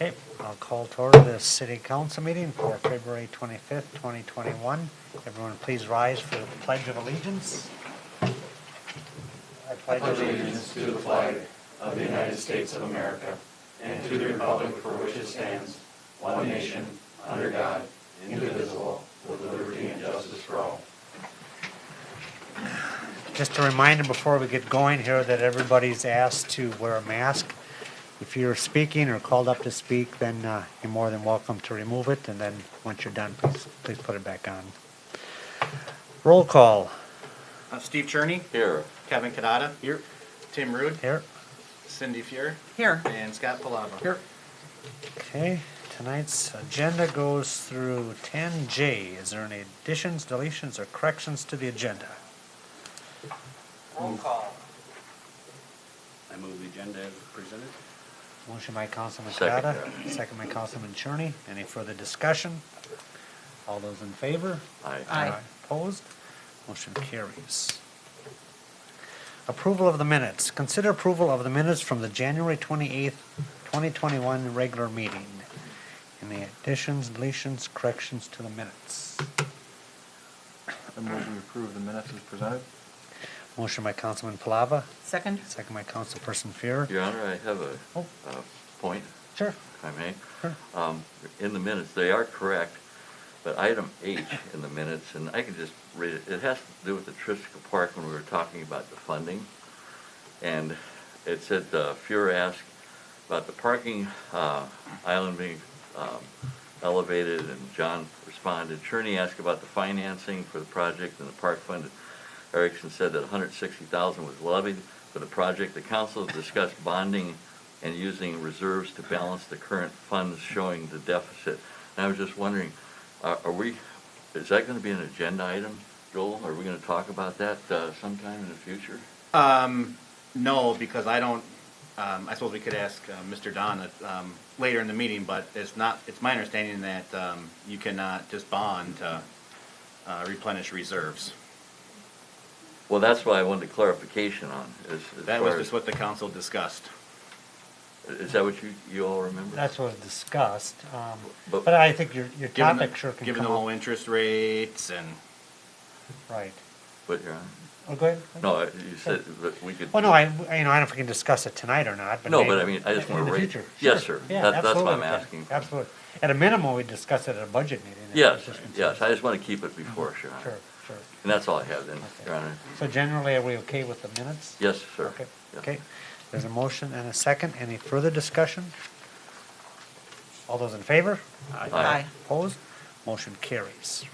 Okay, I'll call to order the city council meeting for February 25th, 2021. Everyone please rise for the Pledge of Allegiance. I pledge allegiance to the flag of the United States of America and to the republic for which it stands, one nation, under God, indivisible, with liberty and justice for all. Just a reminder before we get going here that everybody's asked to wear a mask. If you're speaking or called up to speak, then you're more than welcome to remove it, and then once you're done, please put it back on. Roll call. Steve Cherney. Here. Kevin Kadada. Here. Tim Rude. Here. Cindy Fuhr. Here. And Scott Palava. Here. Okay, tonight's agenda goes through 10J. Is there any additions, deletions, or corrections to the agenda? Roll call. I move the agenda as presented. Motion by Councilman Second. Kadada, second by Councilman Cherney. Any further discussion? All those in favor? Aye. Opposed? Motion carries. Approval of the minutes. Consider approval of the minutes from the January 28th, 2021 regular meeting. Any additions, deletions, corrections to the minutes? I move we approve the minutes as presented. Motion by Councilman Palava, Second? second by Councilperson Fuhr. Your Honor, I have a Oh. point, Sure. if I may. Sure. In the minutes, they are correct, but item H in the minutes, and I can just read it, it has to do with the Klitschko Park when we were talking about the funding. And it said, Fuhr asked about the parking island being elevated, and John responded. Cherney asked about the financing for the project and the park fund. Erickson said that $160,000 was levied for the project. The council discussed bonding and using reserves to balance the current funds showing the deficit. And I was just wondering, is that going to be an agenda item, Joel? Are we going to talk about that sometime in the future? No, because I don't, I suppose we could ask Mr. Don later in the meeting, but it's my understanding that you cannot just bond to replenish reserves. Well, that's why I wanted clarification on. That was just what the council discussed. Is that what you all remember? That's what was discussed, But- but I think your Given topic sure can Given the come low up. interest rates and, Right. But, Your Honor? Oh, go ahead. No, you said that we could. Well, no, I don't know if we can discuss it tonight or not, but. No, maybe but I mean, I just in want to the raise. future. Yes, Sure. sir. Yeah, That's what absolutely I'm we can. asking. Absolutely. At a minimum, we discuss it at a budget meeting. if Yes, it's just yes, I considered. just want to keep it before, Your Honor. Sure, sure. And that's all I have then, Okay. Your Honor. So generally, are we okay with the minutes? Yes, sir. Okay, Yeah. okay. There's a motion and a second. Any further discussion? All those in favor? Aye. Opposed? Motion carries.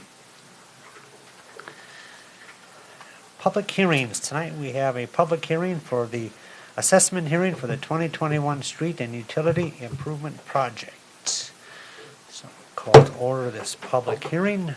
Public hearings. Tonight we have a public hearing for the assessment hearing for the 2021 street and utility improvement project. So call to order this public hearing.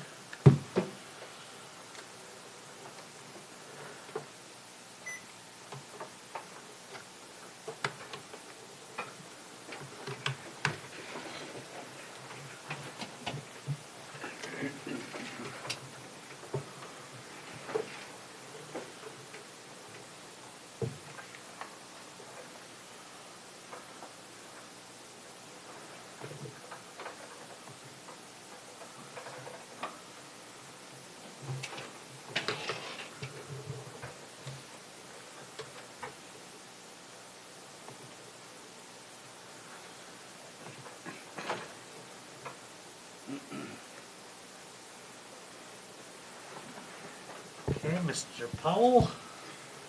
Okay, Mr. Powell.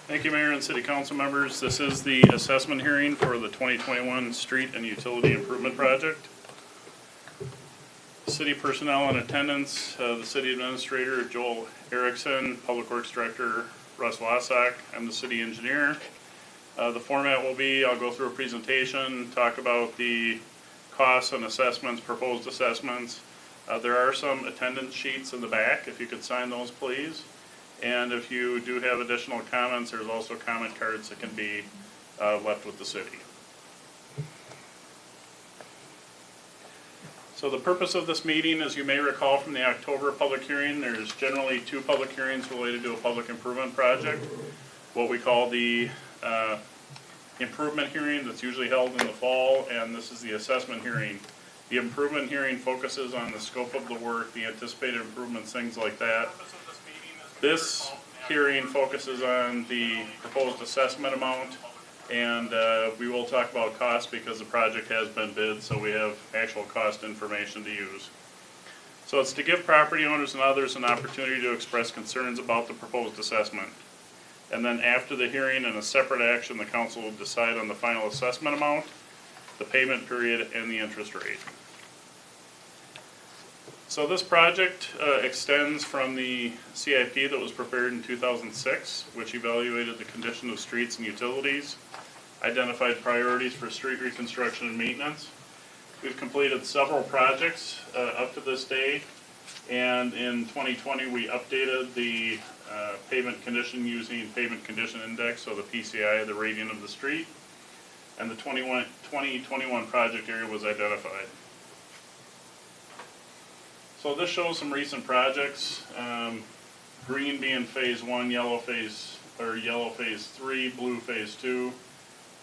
Thank you, Mayor and City Council members. This is the assessment hearing for the 2021 Street and Utility Improvement Project. City personnel in attendance, the City Administrator, Joel Erickson, Public Works Director, Russ Wasak. I'm the City Engineer. The format will be, I'll go through a presentation, talk about the costs and assessments, proposed assessments. There are some attendance sheets in the back, if you could sign those, please. And if you do have additional comments, there's also comment cards that can be left with the city. So the purpose of this meeting, as you may recall from the October public hearing, there's generally two public hearings related to a public improvement project. What we call the improvement hearing that's usually held in the fall, and this is the assessment hearing. The improvement hearing focuses on the scope of the work, the anticipated improvements, things like that. This hearing focuses on the proposed assessment amount, and we will talk about cost because the project has been bid, so we have actual cost information to use. So it's to give property owners and others an opportunity to express concerns about the proposed assessment. And then after the hearing, in a separate action, the council will decide on the final assessment amount, the payment period, and the interest rate. So this project extends from the CIP that was prepared in 2006, which evaluated the condition of streets and utilities, identified priorities for street reconstruction and maintenance. We've completed several projects up to this day, and in 2020 we updated the pavement condition using pavement condition index, so the PCI, the rating of the street, and the 2021 project area was identified. So this shows some recent projects, green being phase 1, yellow phase 3, blue phase 2.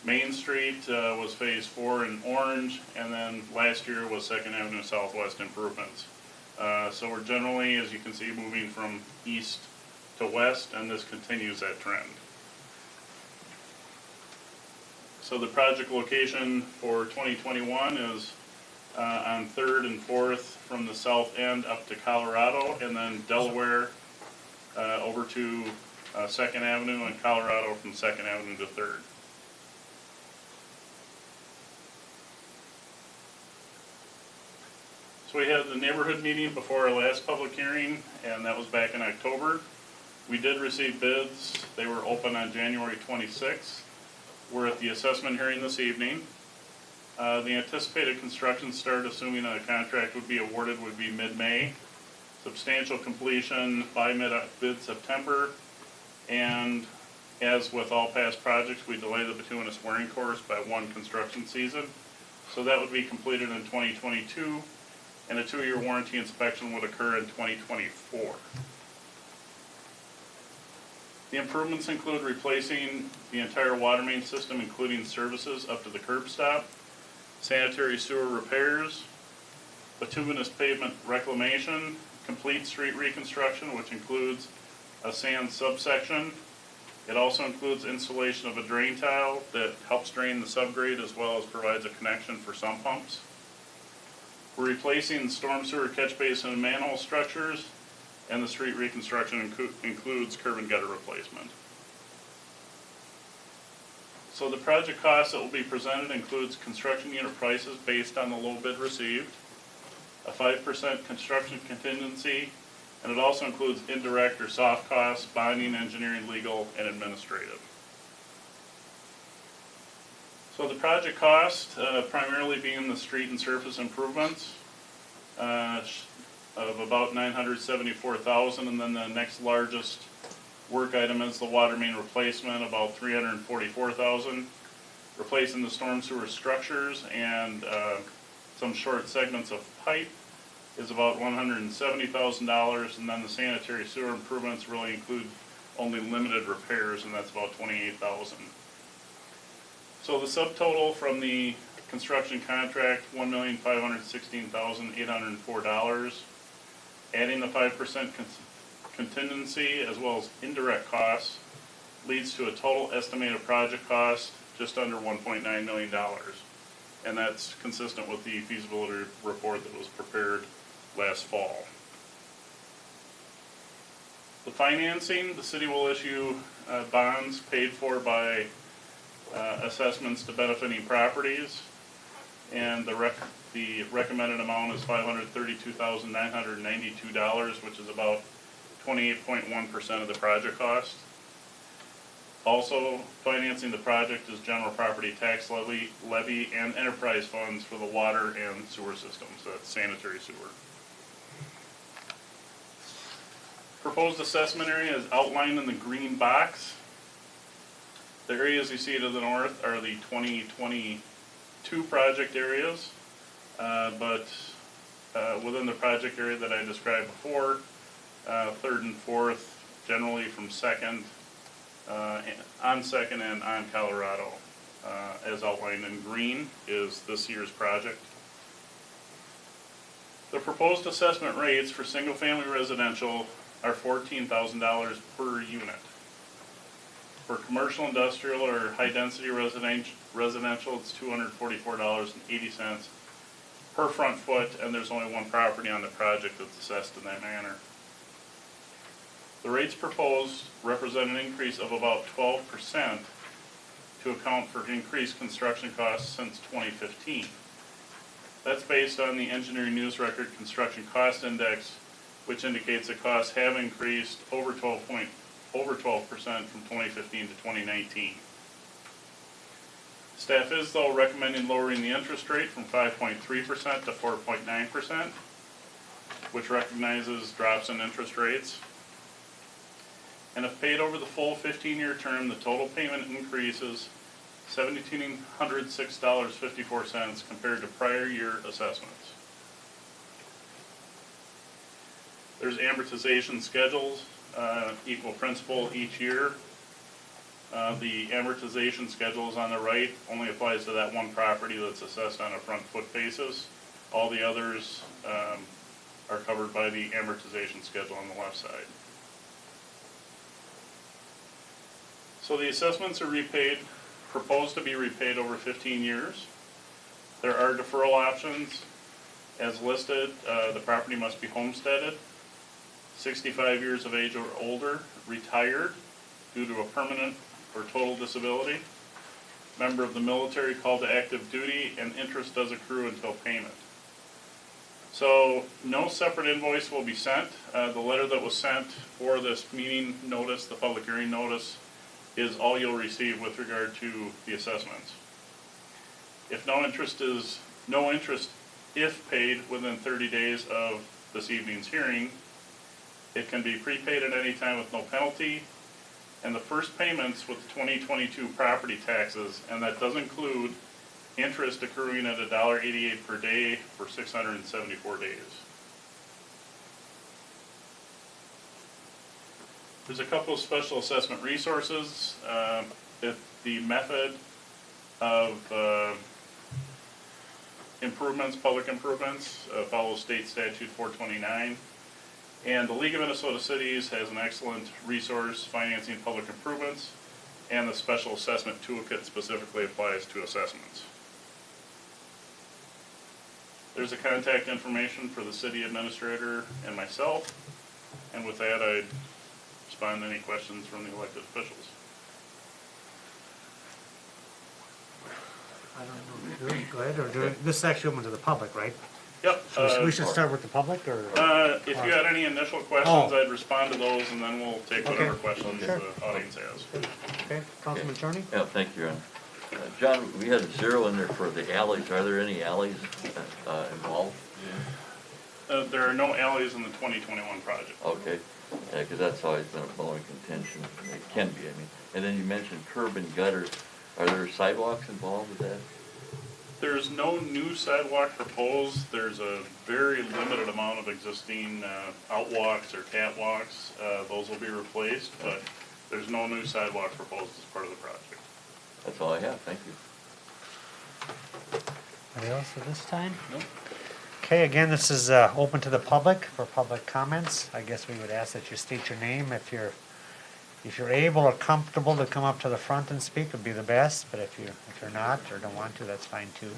Main Street was phase 4 in orange, and then last year was 2nd Avenue Southwest improvements. So we're generally, as you can see, moving from east to west, and this continues that trend. So the project location for 2021 is on 3rd and 4th from the south end up to Colorado, and then Delaware over to 2nd Avenue, and Colorado from 2nd Avenue to 3rd. So we had the neighborhood meeting before our last public hearing, and that was back in October. We did receive bids. They were open on January 26th. We're at the assessment hearing this evening. The anticipated construction start, assuming a contract would be awarded, would be mid-May. Substantial completion by mid-September. And as with all past projects, we delay the bituminous wearing course by 1 construction season. So that would be completed in 2022, and a 2-year warranty inspection would occur in 2024. The improvements include replacing the entire water main system, including services up to the curb stop, sanitary sewer repairs, bituminous pavement reclamation, complete street reconstruction, which includes a sand subsection. It also includes installation of a drain tile that helps drain the subgrade as well as provides a connection for sump pumps. We're replacing the storm sewer catch basin and manhole structures, and the street reconstruction includes curb and gutter replacement. So the project cost that will be presented includes construction unit prices based on the low bid received, a 5% construction contingency, and it also includes indirect or soft costs, bonding, engineering, legal, and administrative. So the project cost, primarily being the street and surface improvements, of about $974,000, and then the next largest work item is the water main replacement, about $344,000. Replacing the storm sewer structures and some short segments of pipe is about $170,000, and then the sanitary sewer improvements really include only limited repairs, and that's about $28,000. So the subtotal from the construction contract, $1,516,804. Adding the 5% contingency as well as indirect costs leads to a total estimated project cost just under $1.9 million. And that's consistent with the feasibility report that was prepared last fall. The financing, the city will issue bonds paid for by assessments to benefiting properties, and the recommended amount is $532,992, which is about 28.1% of the project cost. Also financing the project is general property tax levy and enterprise funds for the water and sewer systems, so that's sanitary sewer. Proposed assessment area is outlined in the green box. The areas you see to the north are the 2022 project areas, but within the project area that I described before, 3rd and 4th, generally from 2nd, on 2nd and on Colorado. as outlined in green, is this year's project. The proposed assessment rates for single-family residential are $14,000 per unit. For commercial, industrial, or high-density residential, it's $244.80 per front foot, and there's only one property on the project that's assessed in that manner. The rates proposed represent an increase of about 12% to account for increased construction costs since 2015. That's based on the Engineering News Record Construction Cost Index, which indicates that costs have increased over 12% from 2015 to 2019. Staff is, though, recommending lowering the interest rate from 5.3% to 4.9%, which recognizes drops in interest rates. And if paid over the full 15-year term, the total payment increases $1,706.54 compared to prior year assessments. There's amortization schedules, equal principal each year. The amortization schedules on the right only applies to that one property that's assessed on a front foot basis. All the others are covered by the amortization schedule on the left side. So the assessments are proposed to be repaid over 15 years. There are deferral options. As listed, the property must be homesteaded, 65 years of age or older, retired due to a permanent or total disability, member of the military called to active duty, and interest does accrue until payment. So no separate invoice will be sent. The letter that was sent for this meeting notice, the public hearing notice, is all you'll receive with regard to the assessments. If no interest if paid within 30 days of this evening's hearing, it can be prepaid at any time with no penalty, and the first payments with 2022 property taxes, and that does include interest accruing at $1.88 per day for 674 days. There's a couple of special assessment resources. The method of improvements, public improvements, follows state statute 429. And the League of Minnesota Cities has an excellent resource financing public improvements, and the special assessment toolkit specifically applies to assessments. There's a contact information for the city administrator and myself, and with that I'd respond to any questions from the elected officials. I don't know. Go ahead, or this is actually open to the public, right? Yep. So we should start with the public, or? If you had any initial questions, Oh. I'd respond to those, and then we'll take whatever Okay. questions Sure. the audience has. Okay, Councilman Cherney? Yeah, thank you, Ron. John, we had 0 in there for the alleys. Are there any alleys involved? There are no alleys in the 2021 project. Okay, yeah, because that's always been a bone contention. It can be, I mean. And then you mentioned curb and gutters. Are there sidewalks involved with that? There's no new sidewalk proposed. There's a very limited amount of existing outwalks or catwalks. Those will be replaced, but there's no new sidewalk proposed as part of the project. That's all I have, thank you. Anybody else at this time? Nope. Okay, again, this is open to the public for public comments. I guess we would ask that you state your name. If you're able or comfortable to come up to the front and speak, would be the best, but if you're not or don't want to, that's fine too.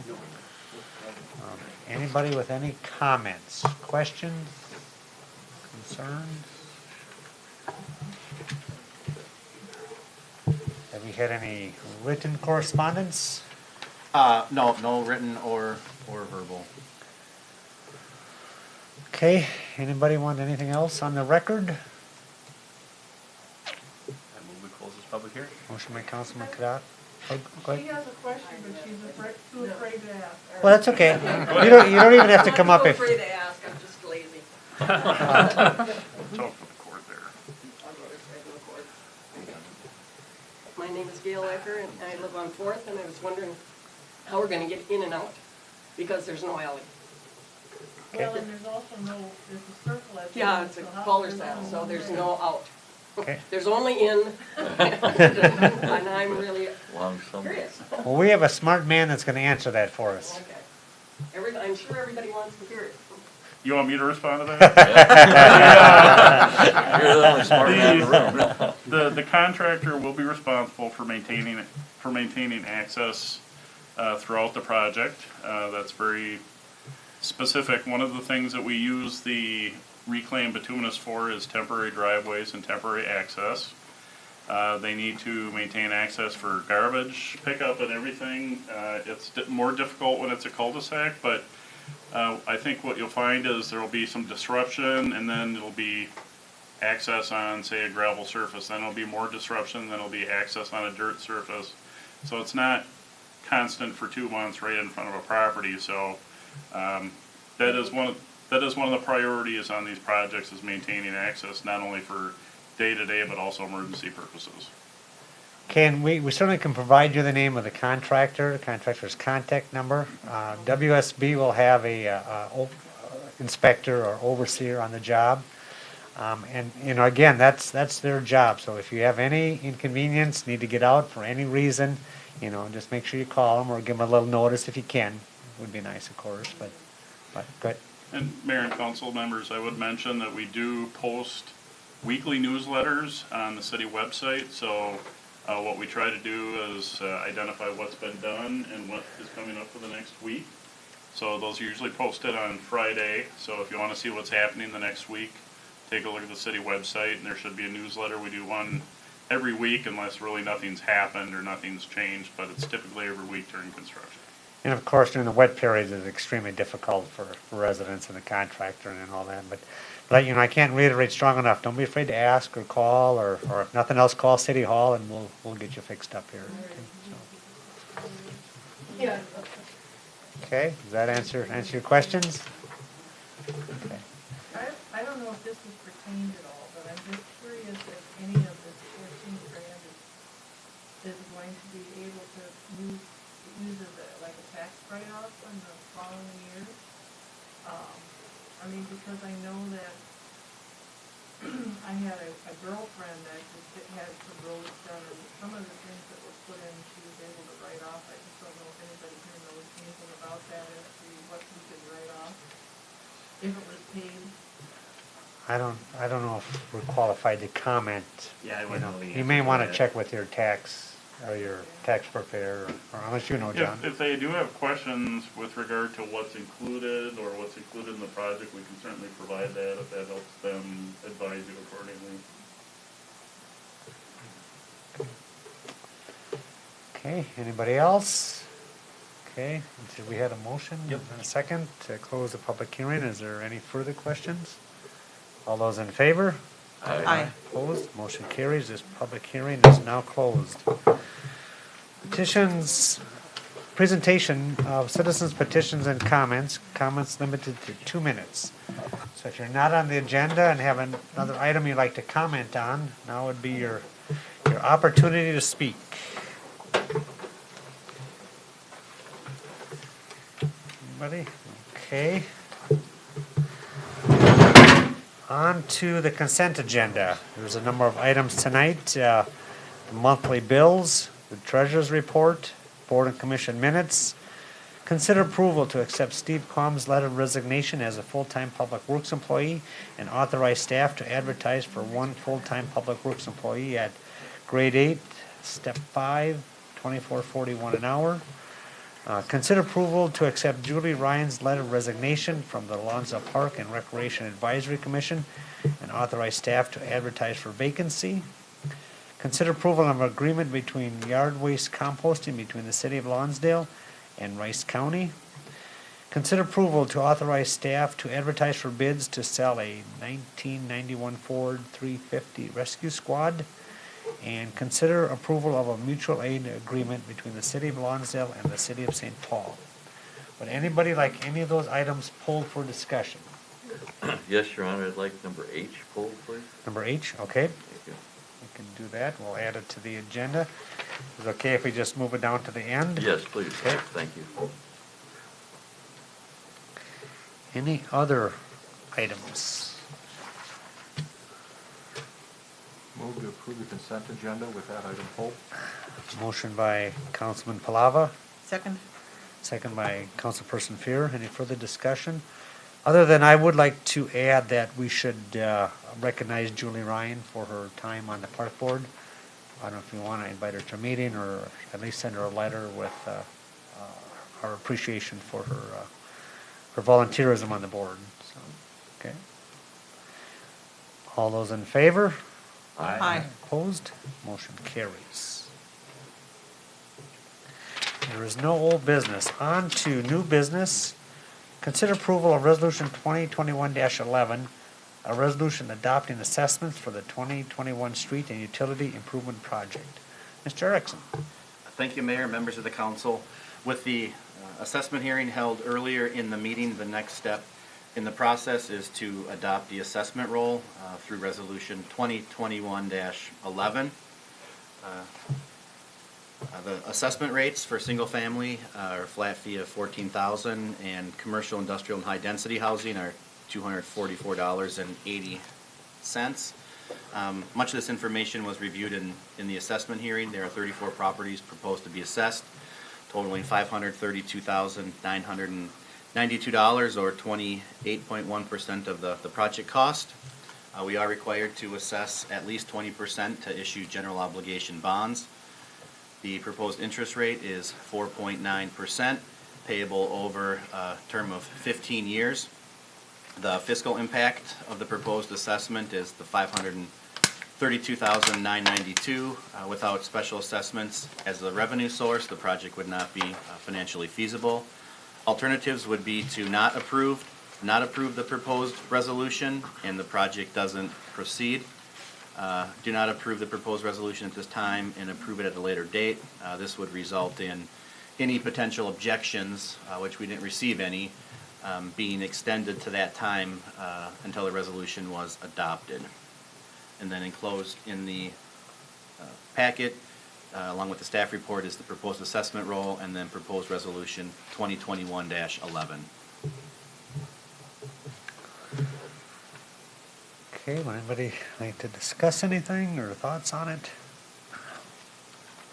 Anybody with any comments, questions, concerns? Have we had any written correspondence? No written or verbal. Okay, anybody want anything else on the record? I move we close this public hearing. Motion by Councilman Kadat. Oh, go She ahead. has a question, but she's too afraid to ask. Well, that's okay. You don't even have to come up I'm if. not afraid to ask, I'm just lazy. Talk for the court there. I'll go right to the court. My name is Gail Ecker, and I live on 4th, and I was wondering how we're gonna get in and out, because there's no alley. Well, and there's also no, there's a circle at the Yeah, end, it's a so how- cul-de-sac, so there's no out. Okay. There's only in, and I'm really Long summer. curious. Well, we have a smart man that's gonna answer that for us. Okay. I'm sure everybody wants to hear it. You want me to respond to that? You're the only smart man in the room. The contractor will be responsible for maintaining access throughout the project. That's very specific. One of the things that we use the reclaimed bituminous for is temporary driveways and temporary access. They need to maintain access for garbage pickup and everything. It's more difficult when it's a cul-de-sac, but I think what you'll find is there will be some disruption, and then it'll be access on, say, a gravel surface. Then it'll be more disruption, then it'll be access on a dirt surface. So it's not constant for 2 months right in front of a property. So that is one of the priorities on these projects, is maintaining access not only for day-to-day but also emergency purposes. We certainly can provide you the name of the contractor's contact number. WSB will have a inspector or overseer on the job. And, again, that's their job. So if you have any inconvenience, need to get out for any reason, just make sure you call them or give them a little notice if you can. Would be nice, of course, but good. And Mayor and Council members, I would mention that we do post weekly newsletters on the city website. So what we try to do is identify what's been done and what is coming up for the next week. So those are usually posted on Friday. So if you want to see what's happening the next week, take a look at the city website, and there should be a newsletter. We do one every week unless really nothing's happened or nothing's changed, but it's typically every week during construction. And of course, during the wet periods, it's extremely difficult for residents and the contractor and all that. But I can't reiterate strong enough. Don't be afraid to ask or call, or if nothing else, call City Hall, and we'll get you fixed up here. Yeah. Okay, does that answer your questions? Okay. I don't know if this is pertained at all, but I'm just curious if any of this 14 grand is going to be able to use as like a tax write-off in the following years. Because I know that I had a girlfriend that just had some roads done, and some of the things that were put in, she was able to write off. I just don't know if anybody here knows anything about that, as to what we could write off if it was paid. I don't know if we're qualified to comment. Yeah, I wouldn't know the You answer may to want to that. check with your tax preparer, or unless you know, John. If they do have questions with regard to what's included or what's included in the project, we can certainly provide that if that helps them advise you accordingly. Okay, anybody else? Okay, so we had a motion and a second to close the public hearing. Is there any further questions? All those in favor? Aye. Opposed? Motion carries. This public hearing is now closed. Petitions, presentation of citizens' petitions and comments. Comments limited to 2 minutes. So if you're not on the agenda and have another item you'd like to comment on, now would be your opportunity to speak. Anybody? Okay. On to the consent agenda. There's a number of items tonight. The monthly bills, the treasurer's report, board and commission minutes. Consider approval to accept Steve Quam's letter of resignation as a full-time public works employee and authorize staff to advertise for one full-time public works employee at grade 8, step 5, $24.41 an hour. Consider approval to accept Julie Ryan's letter of resignation from the Lonsdale Park and Recreation Advisory Commission and authorize staff to advertise for vacancy. Consider approval of an agreement between yard waste composting between the City of Lonsdale and Rice County. Consider approval to authorize staff to advertise for bids to sell a 1991 Ford 350 Rescue Squad. And consider approval of a mutual aid agreement between the City of Lonsdale and the City of St. Paul. Would anybody like any of those items pulled for discussion? Yes, Your Honor, I'd like number H pulled, please. Number H, okay. Thank you. We can do that. We'll add it to the agenda. Is it okay if we just move it down to the end? Yes, please. Okay. Thank you. Any other items? Move to approve the consent agenda with that item pulled. Motion by Councilman Palava, Second. second by Councilperson Fear. Any further discussion? Other than I would like to add that we should recognize Julie Ryan for her time on the park board. I don't know if you want to invite her to a meeting or at least send her a letter with our appreciation for her volunteerism on the board. So, okay. All those in favor? Aye. Opposed? Motion carries. There is no old business. On to new business. Consider approval of Resolution 2021-11, a resolution adopting assessments for the 2021 street and utility improvement project. Mr. Erickson. Thank you, Mayor, members of the council. With the assessment hearing held earlier in the meeting, the next step in the process is to adopt the assessment roll through Resolution 2021-11. The assessment rates for single family are a flat fee of $14,000 and commercial, industrial, and high density housing are $244.80. Much of this information was reviewed in the assessment hearing. There are 34 properties proposed to be assessed, totaling $532,992 or 28.1% of the project cost. We are required to assess at least 20% to issue general obligation bonds. The proposed interest rate is 4.9%, payable over a term of 15 years. The fiscal impact of the proposed assessment is the $532,992. Without special assessments as a revenue source, the project would not be financially feasible. Alternatives would be to not approve the proposed resolution, and the project doesn't proceed. Do not approve the proposed resolution at this time and approve it at a later date. This would result in any potential objections, which we didn't receive any, being extended to that time until the resolution was adopted. And then enclosed in the packet, along with the staff report, is the proposed assessment roll and then proposed resolution 2021-11. Okay, would anybody like to discuss anything or thoughts on it?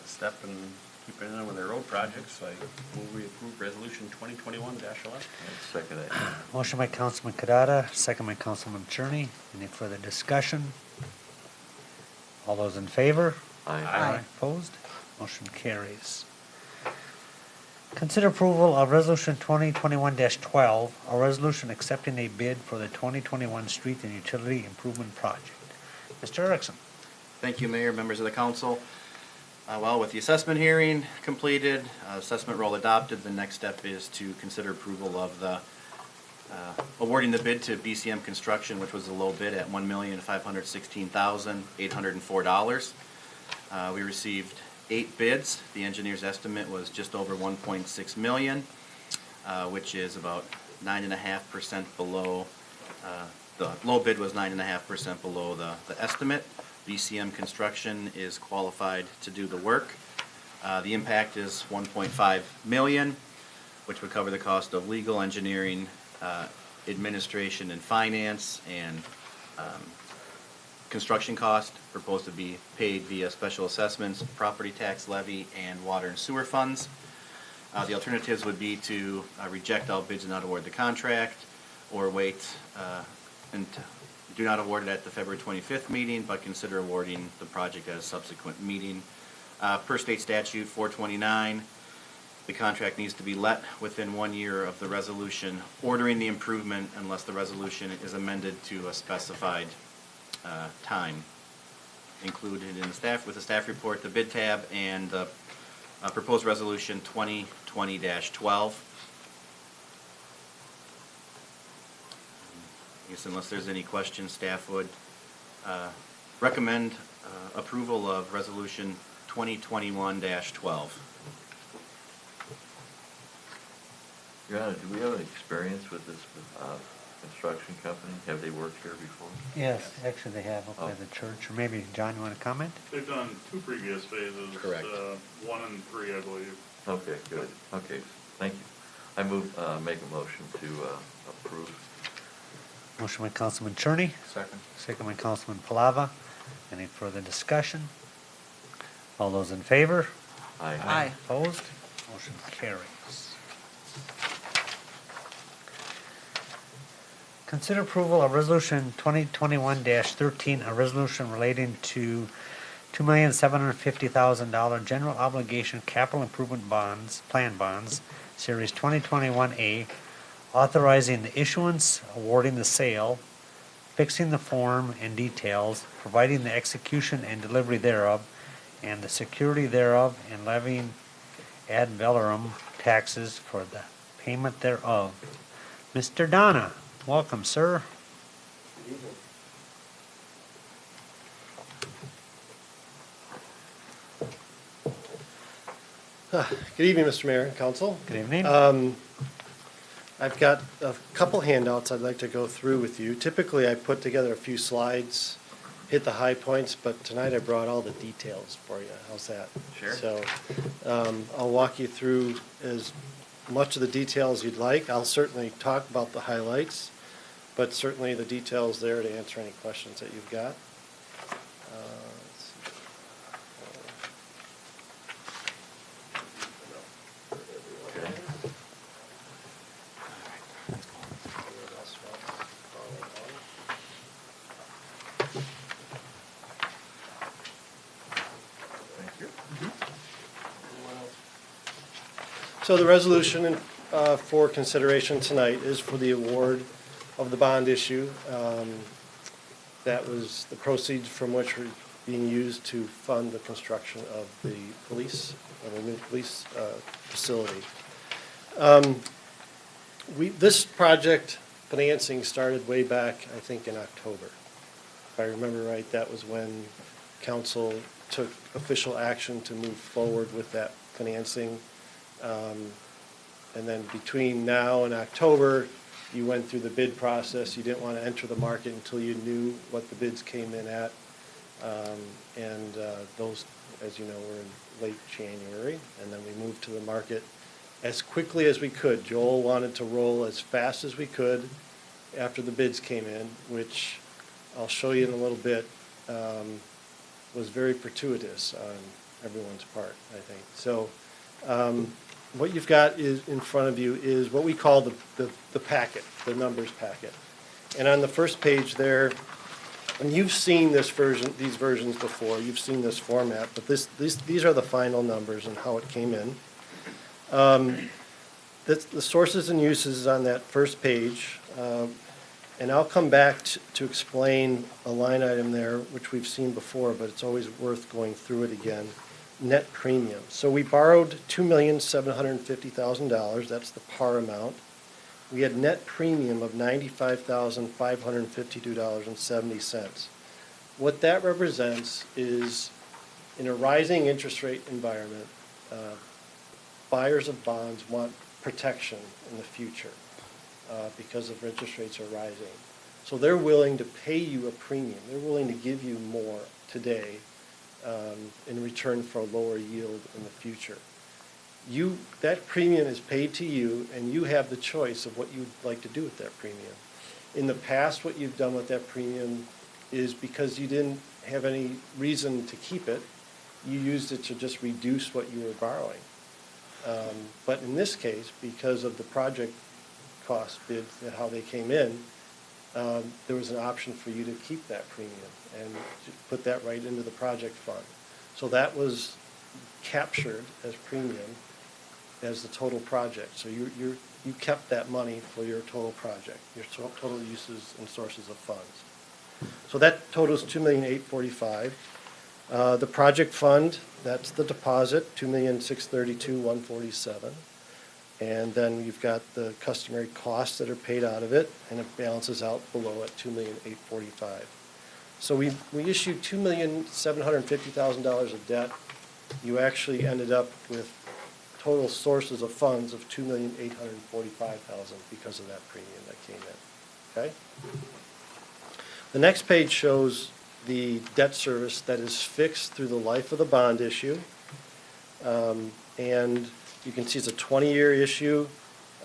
Step and keep in with their road projects. I move we approve resolution 2021-11. Second it. Motion by Councilman Kadada, second by Councilman Cherney. Any further discussion? All those in favor? Aye. Opposed? Motion carries. Consider approval of Resolution 2021-12, a resolution accepting a bid for the 2021 street and utility improvement project. Mr. Erickson. Thank you, Mayor, members of the council. Well, with the assessment hearing completed, assessment roll adopted, the next step is to consider approval of the awarding the bid to BCM Construction, which was the low bid at $1,516,804. We received 8 bids. The engineer's estimate was just over $1.6 million, which is about 9.5% below. The low bid was 9.5% below the estimate. BCM Construction is qualified to do the work. The impact is $1.5 million, which would cover the cost of legal, engineering, administration, and finance, and construction cost proposed to be paid via special assessments, property tax levy, and water and sewer funds. The alternatives would be to reject all bids and not award the contract, or wait and do not award it at the February 25th meeting, but consider awarding the project at a subsequent meeting. Per state statute 429, the contract needs to be let within 1 year of the resolution ordering the improvement unless the resolution is amended to a specified time. Included in the staff report, the bid tab, and the proposed resolution 2020-12. I guess unless there's any questions, staff would recommend approval of resolution 2021-12. Your Honor, do we have any experience with this construction company? Have they worked here before? Yes, actually they have up by the church. Or maybe, John, you want to comment? They've done 2 previous phases. Correct. 1 and 3, I believe. Okay, good. Okay, thank you. I make a motion to approve. Motion by Councilman Cherney, Second. second by Councilman Palava. Any further discussion? All those in favor? Aye. Opposed? Motion carries. Consider approval of Resolution 2021-13, a resolution relating to $2,750,000 general obligation capital improvement bonds, plan bonds, Series 2021A, authorizing the issuance, awarding the sale, fixing the form and details, providing the execution and delivery thereof, and the security thereof, and levying ad valorem taxes for the payment thereof. Mr. Donna, welcome, sir. Good evening, Mr. Mayor and Council. Good evening. I've got a couple handouts I'd like to go through with you. Typically, I put together a few slides, hit the high points, but tonight I brought all the details for you. How's that? Sure. So I'll walk you through as much of the details you'd like. I'll certainly talk about the highlights, but certainly the details there to answer any questions that you've got. Let's see. So the resolution for consideration tonight is for the award of the bond issue. That was the proceeds from which were being used to fund the construction of the police, of the new police facility. This project financing started way back, I think, in October. If I remember right, that was when council took official action to move forward with that financing. And then between now and October, you went through the bid process. You didn't want to enter the market until you knew what the bids came in at. And those, as you know, were in late January. And then we moved to the market as quickly as we could. Joel wanted to roll as fast as we could after the bids came in, which I'll show you in a little bit, was very fortuitous on everyone's part, I think. So what you've got is in front of you is what we call the packet, the numbers packet. And on the first page there, and you've seen this version, these versions before, you've seen this format, but these are the final numbers and how it came in. The sources and uses on that first page, and I'll come back to explain a line item there, which we've seen before, but it's always worth going through it again. Net premium. So we borrowed $2,750,000. That's the par amount. We had net premium of $95,552.70. What that represents is, in a rising interest rate environment, buyers of bonds want protection in the future because of interest rates are rising. So they're willing to pay you a premium. They're willing to give you more today in return for a lower yield in the future. That premium is paid to you, and you have the choice of what you'd like to do with that premium. In the past, what you've done with that premium is, because you didn't have any reason to keep it, you used it to just reduce what you were borrowing. But in this case, because of the project cost bids and how they came in, there was an option for you to keep that premium and to put that right into the project fund. So that was captured as premium as the total project. So you kept that money for your total project, your total uses and sources of funds. So that totals $2,845,000. The project fund, that's the deposit, $2,632,147. And then you've got the customary costs that are paid out of it, and it balances out below at $2,845,000. So we issued $2,750,000 of debt. You actually ended up with total sources of funds of $2,845,000 because of that premium that came in. Okay? The next page shows the debt service that is fixed through the life of the bond issue. And you can see it's a 20-year issue.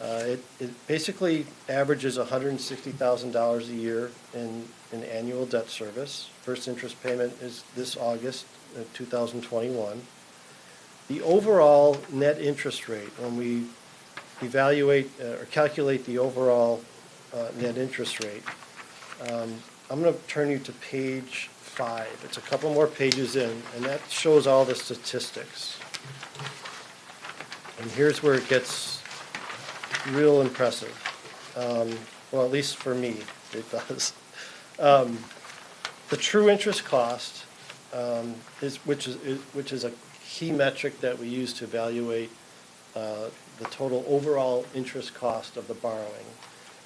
It basically averages $160,000 a year in annual debt service. First interest payment is this August of 2021. The overall net interest rate, when we evaluate or calculate the overall net interest rate, I'm going to turn you to page 5. It's a couple more pages in, and that shows all the statistics. And here's where it gets real impressive. Well, at least for me, it does. The true interest cost, which is a key metric that we use to evaluate the total overall interest cost of the borrowing,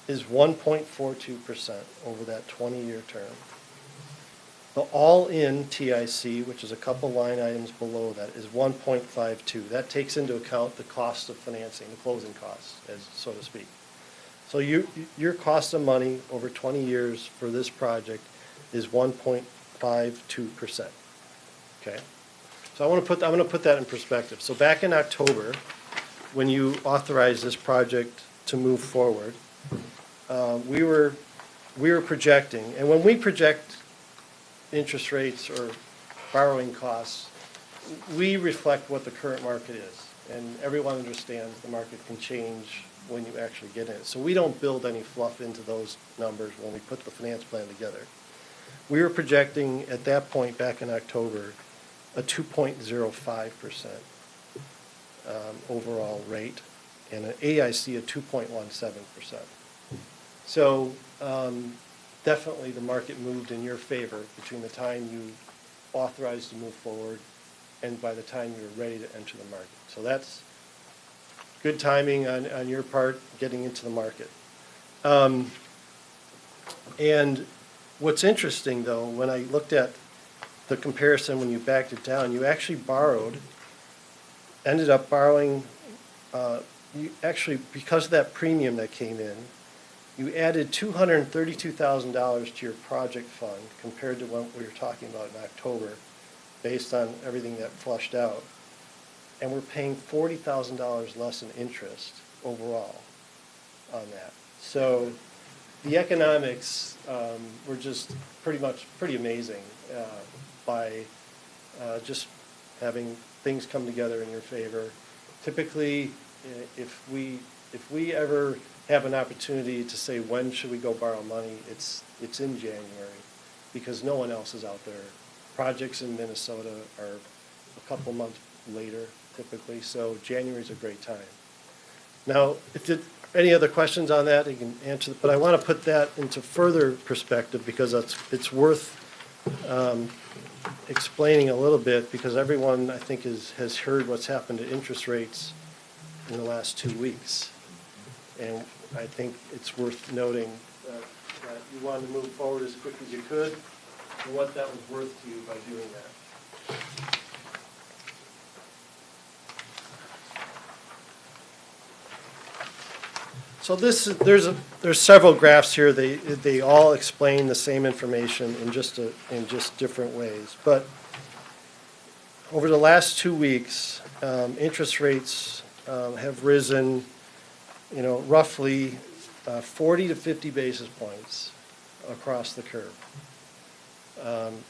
is 1.42% over that 20-year term. The all-in TIC, which is a couple line items below that, is 1.52. That takes into account the cost of financing, the closing costs, as so to speak. So your cost of money over 20 years for this project is 1.52%. Okay? So I'm going to put that in perspective. So back in October, when you authorized this project to move forward, we were projecting, and when we project interest rates or borrowing costs, we reflect what the current market is. And everyone understands the market can change when you actually get in it. So we don't build any fluff into those numbers when we put the finance plan together. We were projecting at that point back in October a 2.05% overall rate and an AIC of 2.17%. So definitely the market moved in your favor between the time you authorized to move forward and by the time you were ready to enter the market. So that's good timing on your part getting into the market. And what's interesting, though, when I looked at the comparison when you backed it down, you actually ended up borrowing, because of that premium that came in, you added $232,000 to your project fund compared to what we were talking about in October, based on everything that flushed out. And we're paying $40,000 less in interest overall on that. So the economics were just pretty amazing by just having things come together in your favor. Typically, if we ever have an opportunity to say when should we go borrow money, it's in January, because no one else is out there. Projects in Minnesota are a couple months later typically, so January's a great time. Now, if there any other questions on that, you can answer, but I want to put that into further perspective because it's worth explaining a little bit, because everyone, I think, has heard what's happened to interest rates in the last 2 weeks. And I think it's worth noting that you wanted to move forward as quick as you could, and what that was worth to you by doing that. So there's several graphs here. They all explain the same information in just different ways. But over the last 2 weeks, interest rates have risen, roughly 40 to 50 basis points across the curve.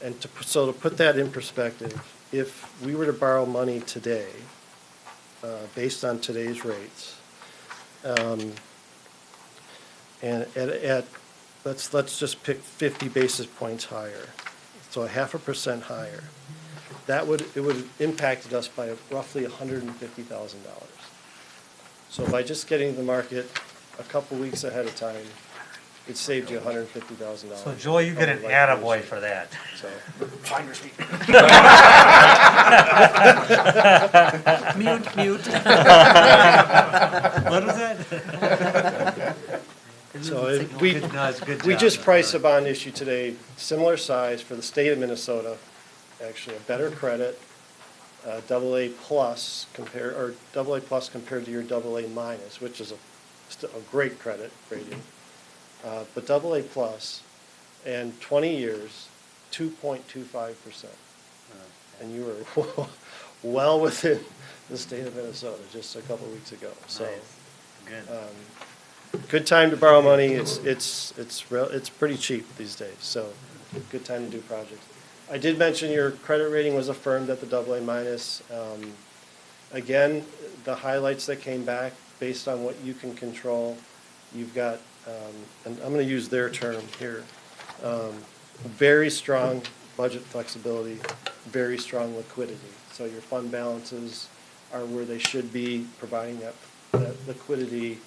And to put that in perspective, if we were to borrow money today, based on today's rates, and let's just pick 50 basis points higher, so 0.5% higher, it would have impacted us by roughly $150,000. So by just getting to the market a couple weeks ahead of time, it saved you $150,000. So Joel, you get an attaboy for that. So. Mute. What was that? So we just priced a bond issue today, similar size for the state of Minnesota, actually a better credit, AA plus compared to your AA minus, which is a great credit rating, but AA plus, and 20 years, 2.25%, and you were well within the state of Minnesota just a couple of weeks ago. So. Nice. Good time to borrow money. It's pretty cheap these days, so good time to do projects. I did mention your credit rating was affirmed at the AA minus. Again, the highlights that came back based on what you can control, you've got, and I'm going to use their term here, very strong budget flexibility, very strong liquidity. So your fund balances are where they should be, providing that liquidity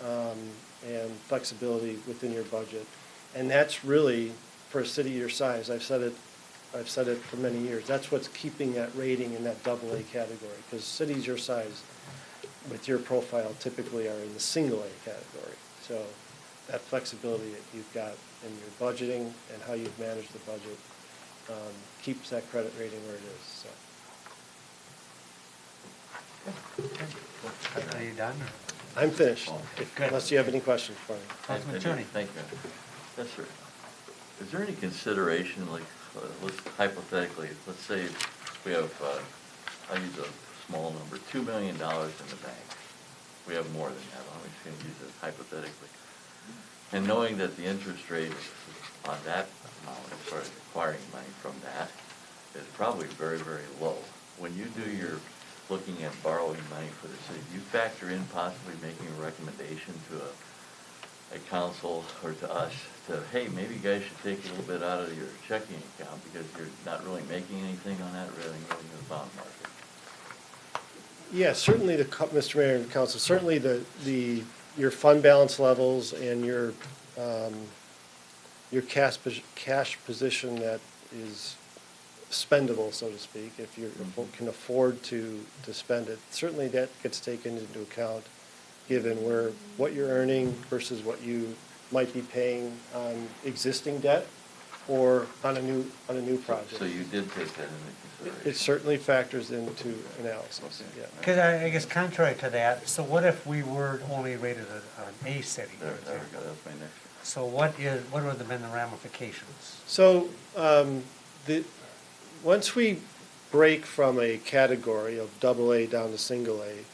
and flexibility within your budget. And that's really, for a city your size, I've said it for many years, that's what's keeping that rating in that AA category, because cities your size with your profile typically are in the single A category. So that flexibility that you've got in your budgeting and how you've managed the budget keeps that credit rating where it is, so. Are you done? I'm finished, Good. unless you have any questions for me. Councilman Tooney. Thank you. Yes, sir. Is there any consideration, like, let's hypothetically, let's say we have, I use a small number, $2 million in the bank. We have more than that, I'm just going to use it hypothetically. And knowing that the interest rate on that amount, as far as acquiring money from that, is probably very, very low. When you do your looking at borrowing money for the city, you factor in possibly making a recommendation to a council or to us to, hey, maybe you guys should take a little bit out of your checking account because you're not really making anything on that, really in the bond market. Yeah, certainly Mr. Mayor and Council, certainly your fund balance levels and your cash position that is spendable, so to speak, if you can afford to spend it. Certainly that gets taken into account, given what you're earning versus what you might be paying on existing debt or on a new project. So you did take that into consideration? It certainly factors into analysis, Okay. yeah. Because I guess contrary to that, so what if we were only rated an A city? There we go, that's my next one. So what would have been the ramifications? So, once we break from a category of AA down to single A,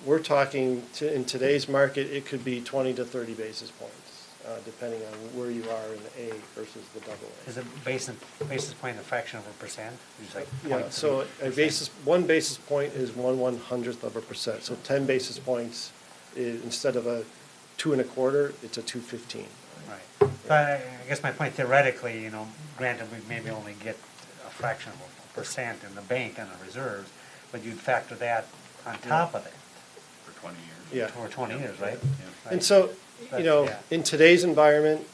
we're talking, in today's market, it could be 20 to 30 basis points, depending on where you are in the A versus the AA. Is it basis point a fraction of a percent? It's like Yeah, so 0.3%. one basis point is 1/100th of a percent. So 10 basis points is, instead of a 2 1/4, it's a 2/15. Right. But I guess my point theoretically, granted, we maybe only get a fraction of a percent in the bank on the reserves, but you'd factor that on top of it For 20 years. Yeah. for 20 years, right? Yeah. And so, Yeah. in today's environment,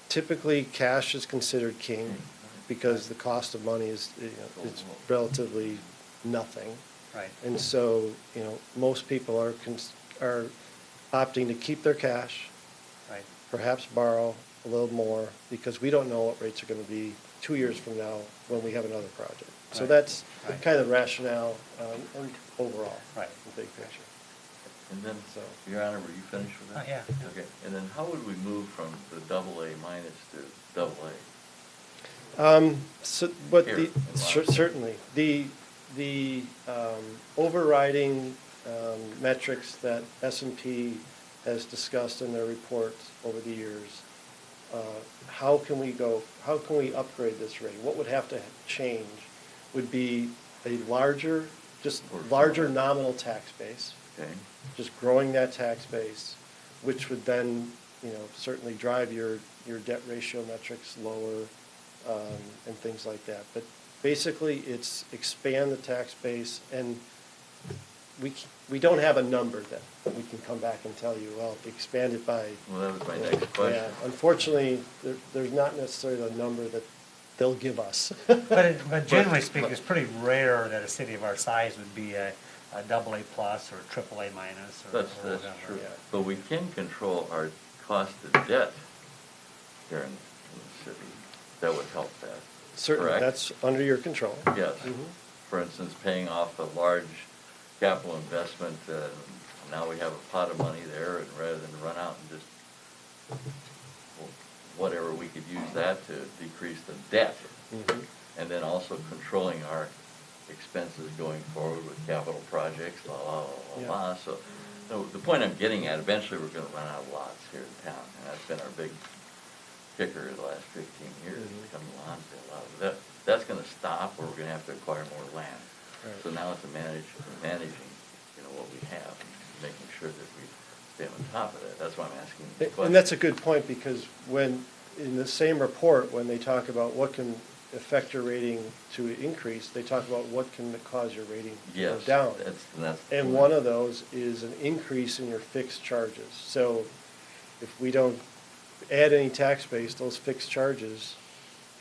typically cash is considered king because the cost of money is, it's relatively nothing. Right. And so, most people are opting to keep their cash, Right. perhaps borrow a little more, because we don't know what rates are going to be 2 years from now when we have another project. So Right. that's Right. kind of the rationale overall, Right. the big picture. And then, So- Your Honor, were you finished with that? Yeah. Okay, and then how would we move from the AA minus to AA? But Here, in Los. certainly, the overriding metrics that S&P has discussed in their reports over the years, how can we upgrade this rating? What would have to change would be a larger nominal tax base, Okay, just growing that tax base, which would then, certainly drive your debt ratio metrics lower, and things like that. But basically, it's expand the tax base, and we don't have a number that we can come back and tell you, well, expand it by. well, that was my next question. Yeah, unfortunately, there's not necessarily a number that they'll give us. But generally speaking, it's pretty rare that a city of our size would be a AA plus or a AAA minus or That's whatever. true, yeah. but we can control our cost of debt here in the city. That would help that. Certainly, Correct? that's under your control. Yes. Mhm. For instance, paying off a large capital investment, now we have a pot of money there, and rather than run out and just, whatever, we could use that to decrease the debt. Mhm. And then also controlling our expenses going forward with capital projects, la, la, la, Yeah. la, la. So, no, the point I'm getting at, eventually we're gonna run out of lots here in town, and that's been our big kicker the last 15 years, become the Lonsdale lot. That's gonna stop, or we're gonna have to acquire more land. Right. So now it's managing, you know, what we have, and making sure that we stay on top of that. That's why I'm asking the question. And that's a good point, because when, in the same report, when they talk about what can affect your rating to increase, they talk about what can cause your rating to go Yes, down. that's the And point. one of those is an increase in your fixed charges. So if we don't add any tax base, those fixed charges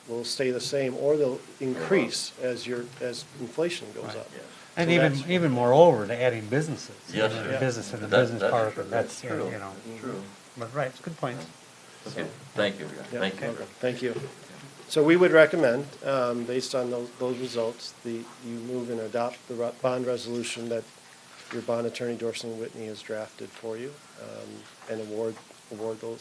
will stay the same, or they'll increase as inflation goes Right. up. Yes. And So even, that's- even moreover, to adding businesses. Yes, you know, sir. Business in the That- business that's park, true. and that's, That's true. you know, True. but right, it's a good point. Okay, thank you, Yeah, thank you. okay, thank you. So we would recommend, based on those results, you move and adopt the bond resolution that your bond attorney, Dorsey & Whitney, has drafted for you, and award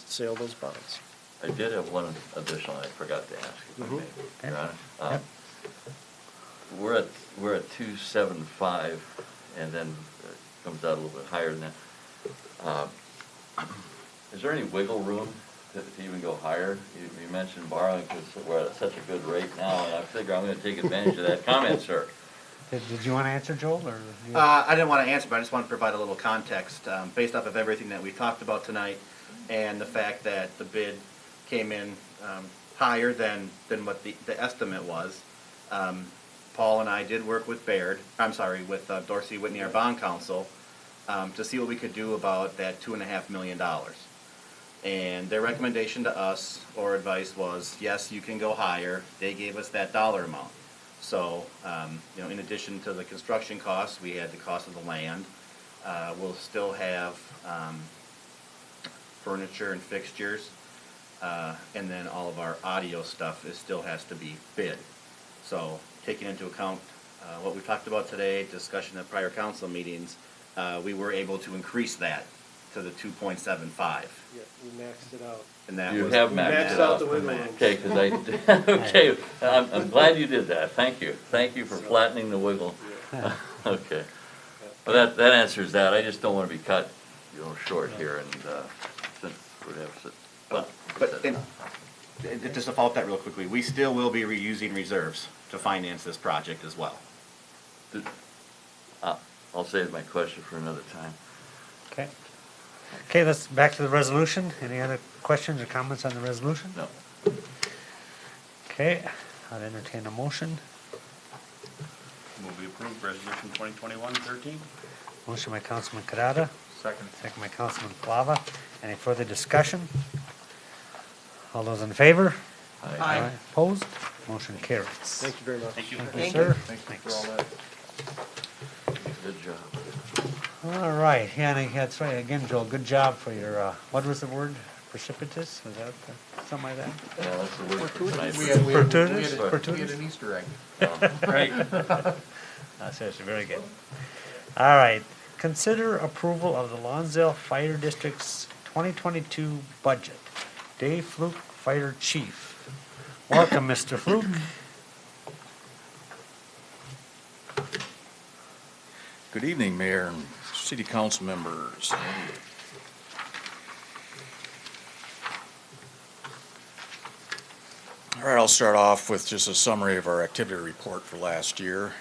sale those bonds. I did have one additional I forgot to ask, if I may, Your Honor. Yep. We're at 275, and then it comes out a little bit higher than that. Is there any wiggle room to even go higher? You mentioned borrowing because we're at such a good rate now, and I figure I'm gonna take advantage of that comment, sir. Did you want to answer, Joel, or? you- I didn't want to answer, but I just want to provide a little context, based off of everything that we talked about tonight, and the fact that the bid came in higher than what the estimate was. Paul and I did work with with Dorsey Whitney, our bond counsel, to see what we could do about that $2.5 million. And their recommendation to us, or advice, was, yes, you can go higher. They gave us that dollar amount. So, in addition to the construction costs, we had the cost of the land. We'll still have furniture and fixtures, and then all of our audio stuff still has to be bid. So, taking into account what we talked about today, discussion at prior council meetings, we were able to increase that to the 2.75. Yeah, we maxed it out. And that You was have We maxed maxed it out out. the wiggle room. Okay, because okay, I'm glad you did that, thank you. Thank you for flattening the wiggle. Okay. Well, that answers that. I just don't want to be cut, short here, and since we have, But just to follow up that real quickly, we still will be reusing reserves to finance this project as well. I'll save my question for another time. Okay. Okay, let's, back to the resolution. Any other questions or comments on the resolution? No. Okay, I'd entertain a motion. Move we approve resolution 2021-13. Motion by Councilman Kadada, Second. second by Councilman Flava. Any further discussion? All those in favor? Aye. Opposed? Motion carries. Thank you very much. Thank you. Thank you, sir. Thank you for all that. Good job. All right, yeah, and that's right, again, Joel, good job for your, what was the word? Precipitous, was that, something like that? Yeah, that's the word for tonight. Fortuitous? We Fortuitous? had an Easter egg. Right. Seriously, very good. All right, consider approval of the Lonsdale Fire District's 2022 budget. Dave Fluke, Fire Chief. Welcome, Mr. Fluke. Good evening, Mayor and City Council members. All right, I'll start off with just a summary of our activity report for last year.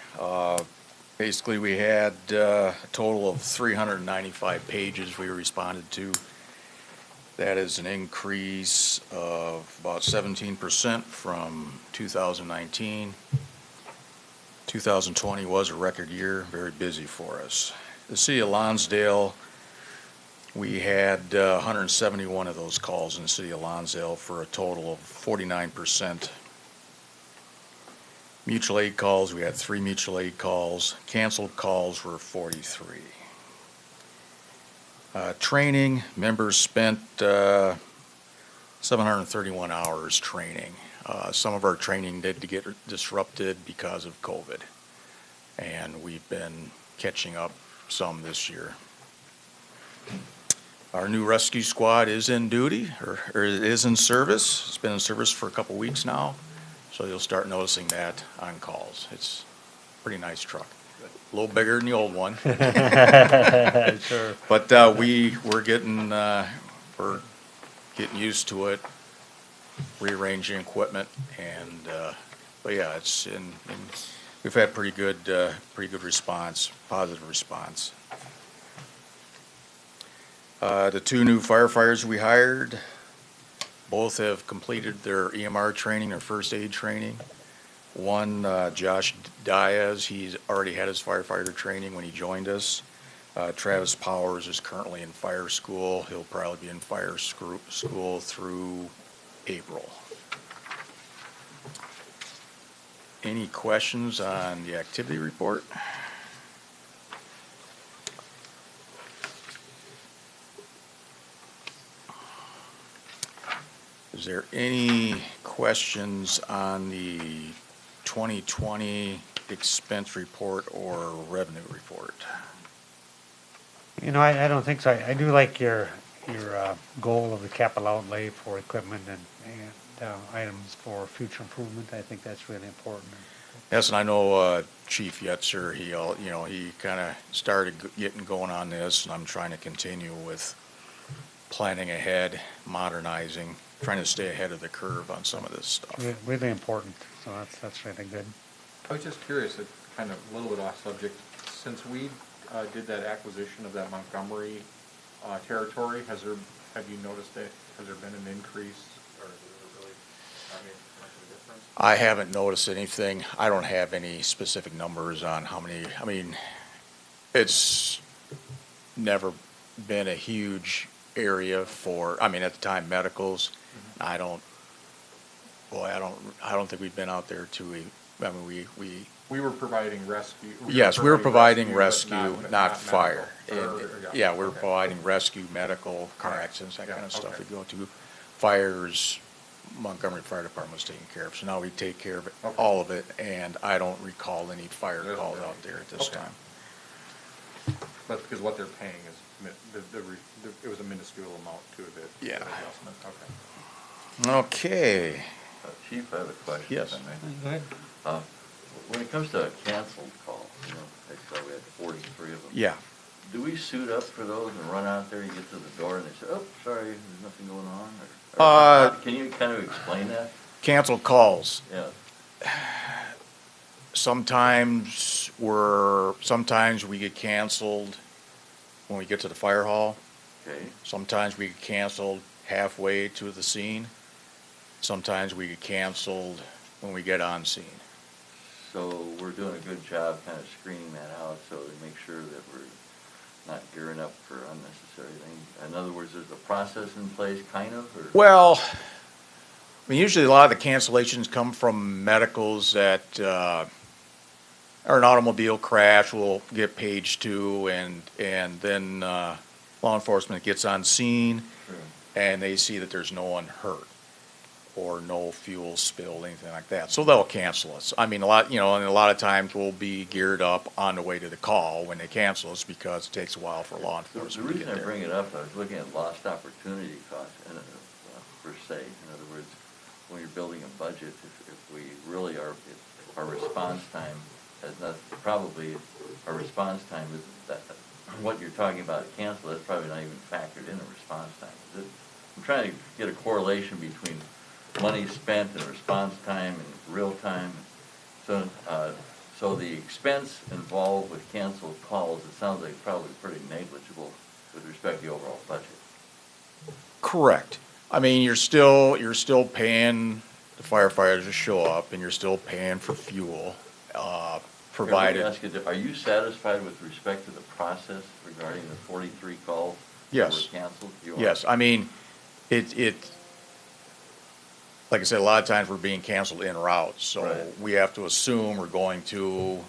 Basically, we had a total of 395 pages we responded to. That is an increase of about 17% from 2019. 2020 was a record year, very busy for us. The city of Lonsdale, we had 171 of those calls in the city of Lonsdale for a total of 49%. Mutual aid calls, we had 3 mutual aid calls. Canceled calls were 43. Training, members spent 731 hours training. Some of our training did get disrupted because of COVID, and we've been catching up some this year. Our new rescue squad is in duty, or is in service. It's been in service for a couple weeks now, so you'll start noticing that on calls. It's pretty nice truck. A little bigger than the old one. Sure. But we're getting used to it, rearranging equipment, and but yeah, we've had pretty good response, positive response. The 2 new firefighters we hired, both have completed their EMR training, their first aid training. One, Josh Diaz, he's already had his firefighter training when he joined us. Travis Powers is currently in fire school. He'll probably be in fire school through April. Any questions on the activity report? Is there any questions on the 2020 expense report or revenue report? You know, I don't think so. I do like your goal of the capital outlay for equipment and items for future improvement. I think that's really important. Yes, and I know Chief Yetzer, he kind of started getting going on this, and I'm trying to continue with planning ahead, modernizing, trying to stay ahead of the curve on some of this stuff. Really important, so that's really good. I was just curious, kind of a little bit off subject, since we did that acquisition of that Montgomery territory, have you noticed that, has there been an increase, or is it really, I mean, much of a difference? I haven't noticed anything. I don't have any specific numbers on how many. I mean, it's never been a huge area for, I mean, at the time, medicals. Mm-hmm. I don't think we've been out there I mean, we were providing rescue. Yes, we were providing rescue, but not fire. Yeah, We were providing rescue, medical, car accidents, that kind of stuff. We go to fires. Montgomery Fire Department was taking care of. So now we take care of it, all of it, and I don't recall any fire calls out there at this time. That's because what they're paying is it was a minuscule amount to it. Yeah. Adjustment. Okay. Chief, I have a question. Yes. If I may. Go ahead. When it comes to a canceled call, like so we had 43 of them. Yeah. Do we suit up for those and run out there, you get to the door and they say, oh, sorry, there's nothing going on? Or can you kind of explain that? Canceled calls. Yeah. Sometimes we get canceled when we get to the fire hall. Okay. Sometimes we get canceled halfway to the scene. Sometimes we get canceled when we get on scene. So we're doing a good job kind of screening that out so to make sure that we're not gearing up for unnecessary things. In other words, there's a process in place, kind of? Or? Well, I mean, usually a lot of the cancellations come from medicals that or an automobile crash will get page 2, and then law enforcement gets on scene, Sure. and they see that there's no one hurt or no fuel spilled, anything like that. So they'll cancel us. I mean, and a lot of times we'll be geared up on the way to the call when they cancel us because it takes a while for law enforcement The to reason get I there. bring it up, I was looking at lost opportunity costs, per se. In other words, when you're building a budget, if we really are, if our response time has not, probably our response time isn't that, what you're talking about cancel, that's probably not even factored in a response time, is it? I'm trying to get a correlation between money spent and response time and real time. So the expense involved with canceled calls, it sounds like probably pretty negligible with respect to the overall budget. Correct. I mean, you're still paying the firefighters to show up, and you're still paying for fuel, provided. Let me ask you, are you satisfied with respect to the process regarding the 43 calls Yes. that were canceled? You are? Yes, I mean, it, like I said, a lot of times we're being canceled en route, so Right. we have to assume we're going to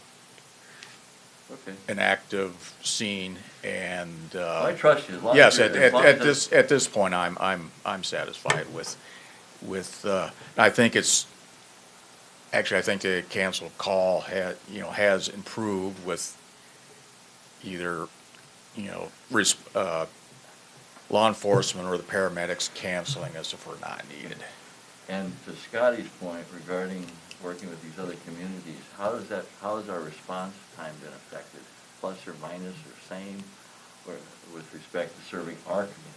Okay. an active scene, and Well, I trust you. As long yes, as you're- as long as at this point, I'm satisfied with. I think I think the canceled call has improved with either law enforcement or the paramedics canceling us if we're not needed. And to Scotty's point regarding working with these other communities, how has our response time been affected? Plus or minus or same, or with respect to serving our community?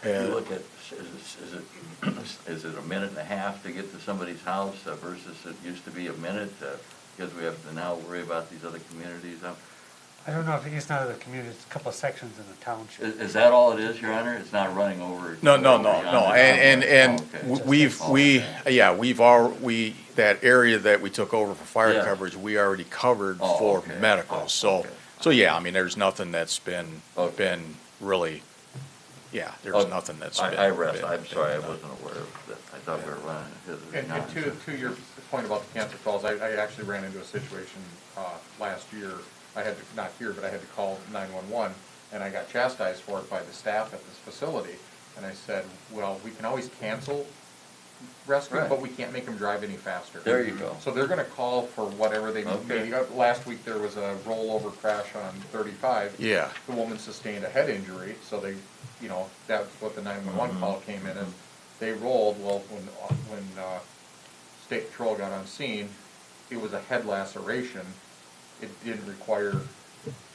If you look at, is it a minute and a half to get to somebody's house versus it used to be a minute, because we have to now worry about these other communities? I don't know if it's not a community, it's a couple of sections in the township. Is that all it is, Your Honor? It's not running over? No, beyond it? and Okay. that area that we took over for fire Yeah. coverage, we already covered Oh, for okay. medical, Oh, so, okay. so yeah, I mean, there's nothing that's been Okay. really, yeah, there's Okay. nothing that's I been. rest, been- I'm sorry, I been done. wasn't aware of that. I thought we were running. And to your point about the cancer calls, I actually ran into a situation last year. I had to, not here, but I had to call 911, and I got chastised for it by the staff at this facility. And I said, well, we can always cancel rescue, Right. but we can't make them drive any faster. There you go. So they're gonna call for whatever they Okay. need. Last week, there was a rollover crash on 35. Yeah. The woman sustained a head injury, so they, you know, that's what the 911 call came in, and they rolled. Well, when State Patrol got on scene, it was a head laceration. It didn't require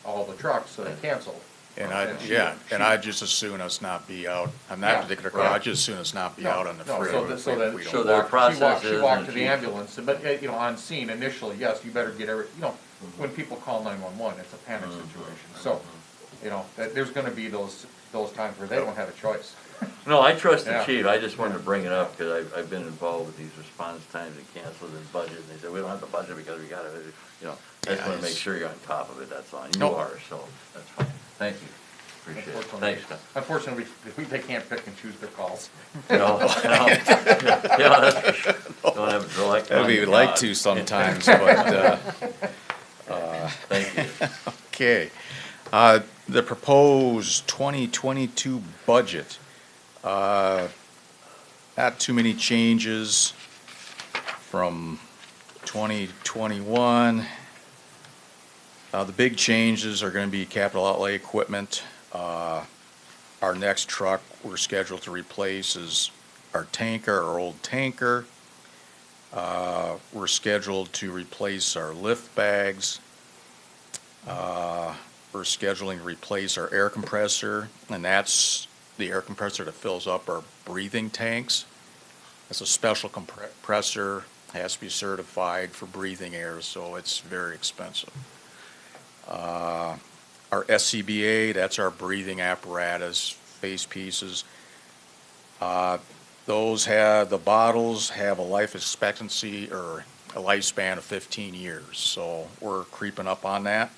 all the trucks, so they canceled. And she- I'd just as soon us not be out, on that Yeah, particular car, right. I'd just as soon as not be No, out on the no, freeway. so then We she don't- their walked- process she is walked and to the she- ambulance, but, you know, on scene initially, yes, you better get every, you know, when people call 911, it's a panic situation. So, you know, there's gonna be those times where they don't have a choice. No, I trust the Yeah. chief, I just wanted to bring it up, because I've been involved with these response times and canceled and budget, and they said, we don't have the budget because we got it, you know, I just Yeah, wanna make it's- sure you're on top of it, that's all, and you No. are, so, that's fine, thank you, appreciate it, thanks, Tom. Unfortunately, they can't pick and choose their calls. No, no. Yeah, that's for sure. Don't have to collect We money, would like God. to sometimes, but, Thank you. okay. The proposed 2022 budget, not too many changes from 2021. The big changes are gonna be capital outlay equipment. Our next truck we're scheduled to replace is our tanker, our old tanker. We're scheduled to replace our lift bags. We're scheduling to replace our air compressor, and that's the air compressor that fills up our breathing tanks. It's a special compressor, has to be certified for breathing air, so it's very expensive. Our SCBA, that's our breathing apparatus, face pieces. The bottles have a life expectancy or a lifespan of 15 years, so we're creeping up on that.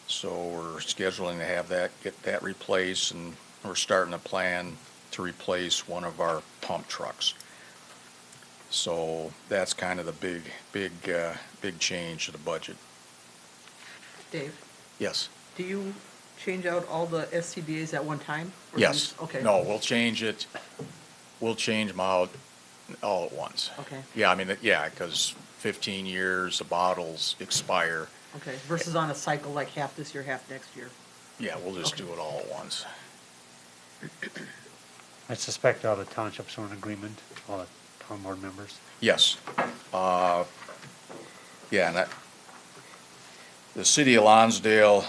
So we're scheduling to have get that replaced, and we're starting a plan to replace one of our pump trucks. So that's kind of the big change to the budget. Dave, Yes. do you change out all the SCBA's at one time? Or do you- Yes. Okay. No, we'll change it. We'll change them out all at once. Okay, Yeah, I mean, yeah, because 15 years, the bottles expire. okay, versus on a cycle like half this year, half next year. Yeah, we'll just do it all at once. I suspect all the townships are in agreement, all the town board members. Yes. Yeah, and the city of Lonsdale,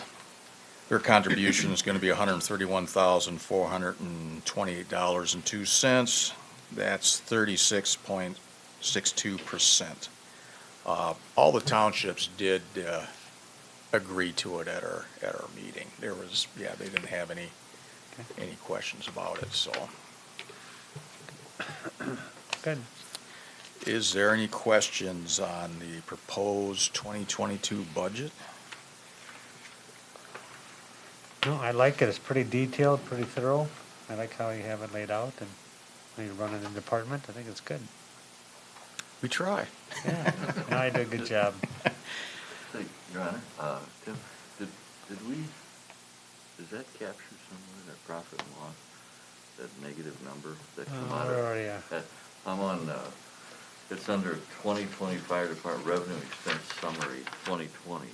their contribution is gonna be $131,428.02. That's 36.62%. All the townships did agree to it at our meeting. There was, yeah, they didn't have any questions about it, so. Good. Is there any questions on the proposed 2022 budget? No, I like it. It's pretty detailed, pretty thorough. I like how you have it laid out and how you run the department. I think it's good. We try. Yeah, no, I did a good job. Say, Your Honor, Tim, did we, does that capture somewhere that profit and loss, that negative number that come out Where of? are you? I'm on, it's under 2020 Fire Department Revenue Expense Summary 2020.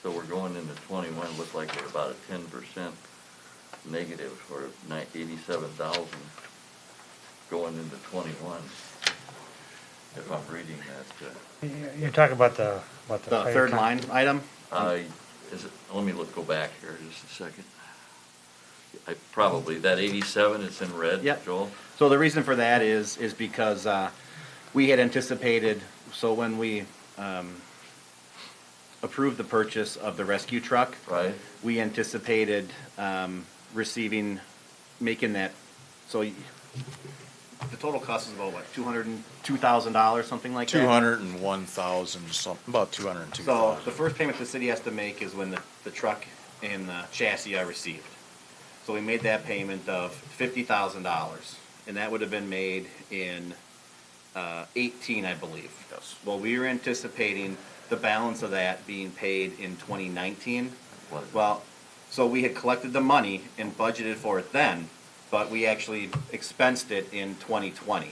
So we're going into 21, looks like we're about a 10% negative, or 87,000 going into 21. if I'm reading that. You're talking about the The fire third con- line item? Is it, let me go back here just a second. Probably, that 87 is in red, Yep. Joel? So the reason for that is because we had anticipated, so when we approved the purchase of the rescue truck, Right? we anticipated making that, so the total cost is about, what, $202,000, something like that? 201,000, something, about 202,000. So the first payment the city has to make is when the truck and the chassis are received. So we made that payment of $50,000, and that would have been made in 18, I believe. Yes. Well, we were anticipating the balance of that being paid in 2019. What? Well, so we had collected the money and budgeted for it then, but we actually expensed it in 2020.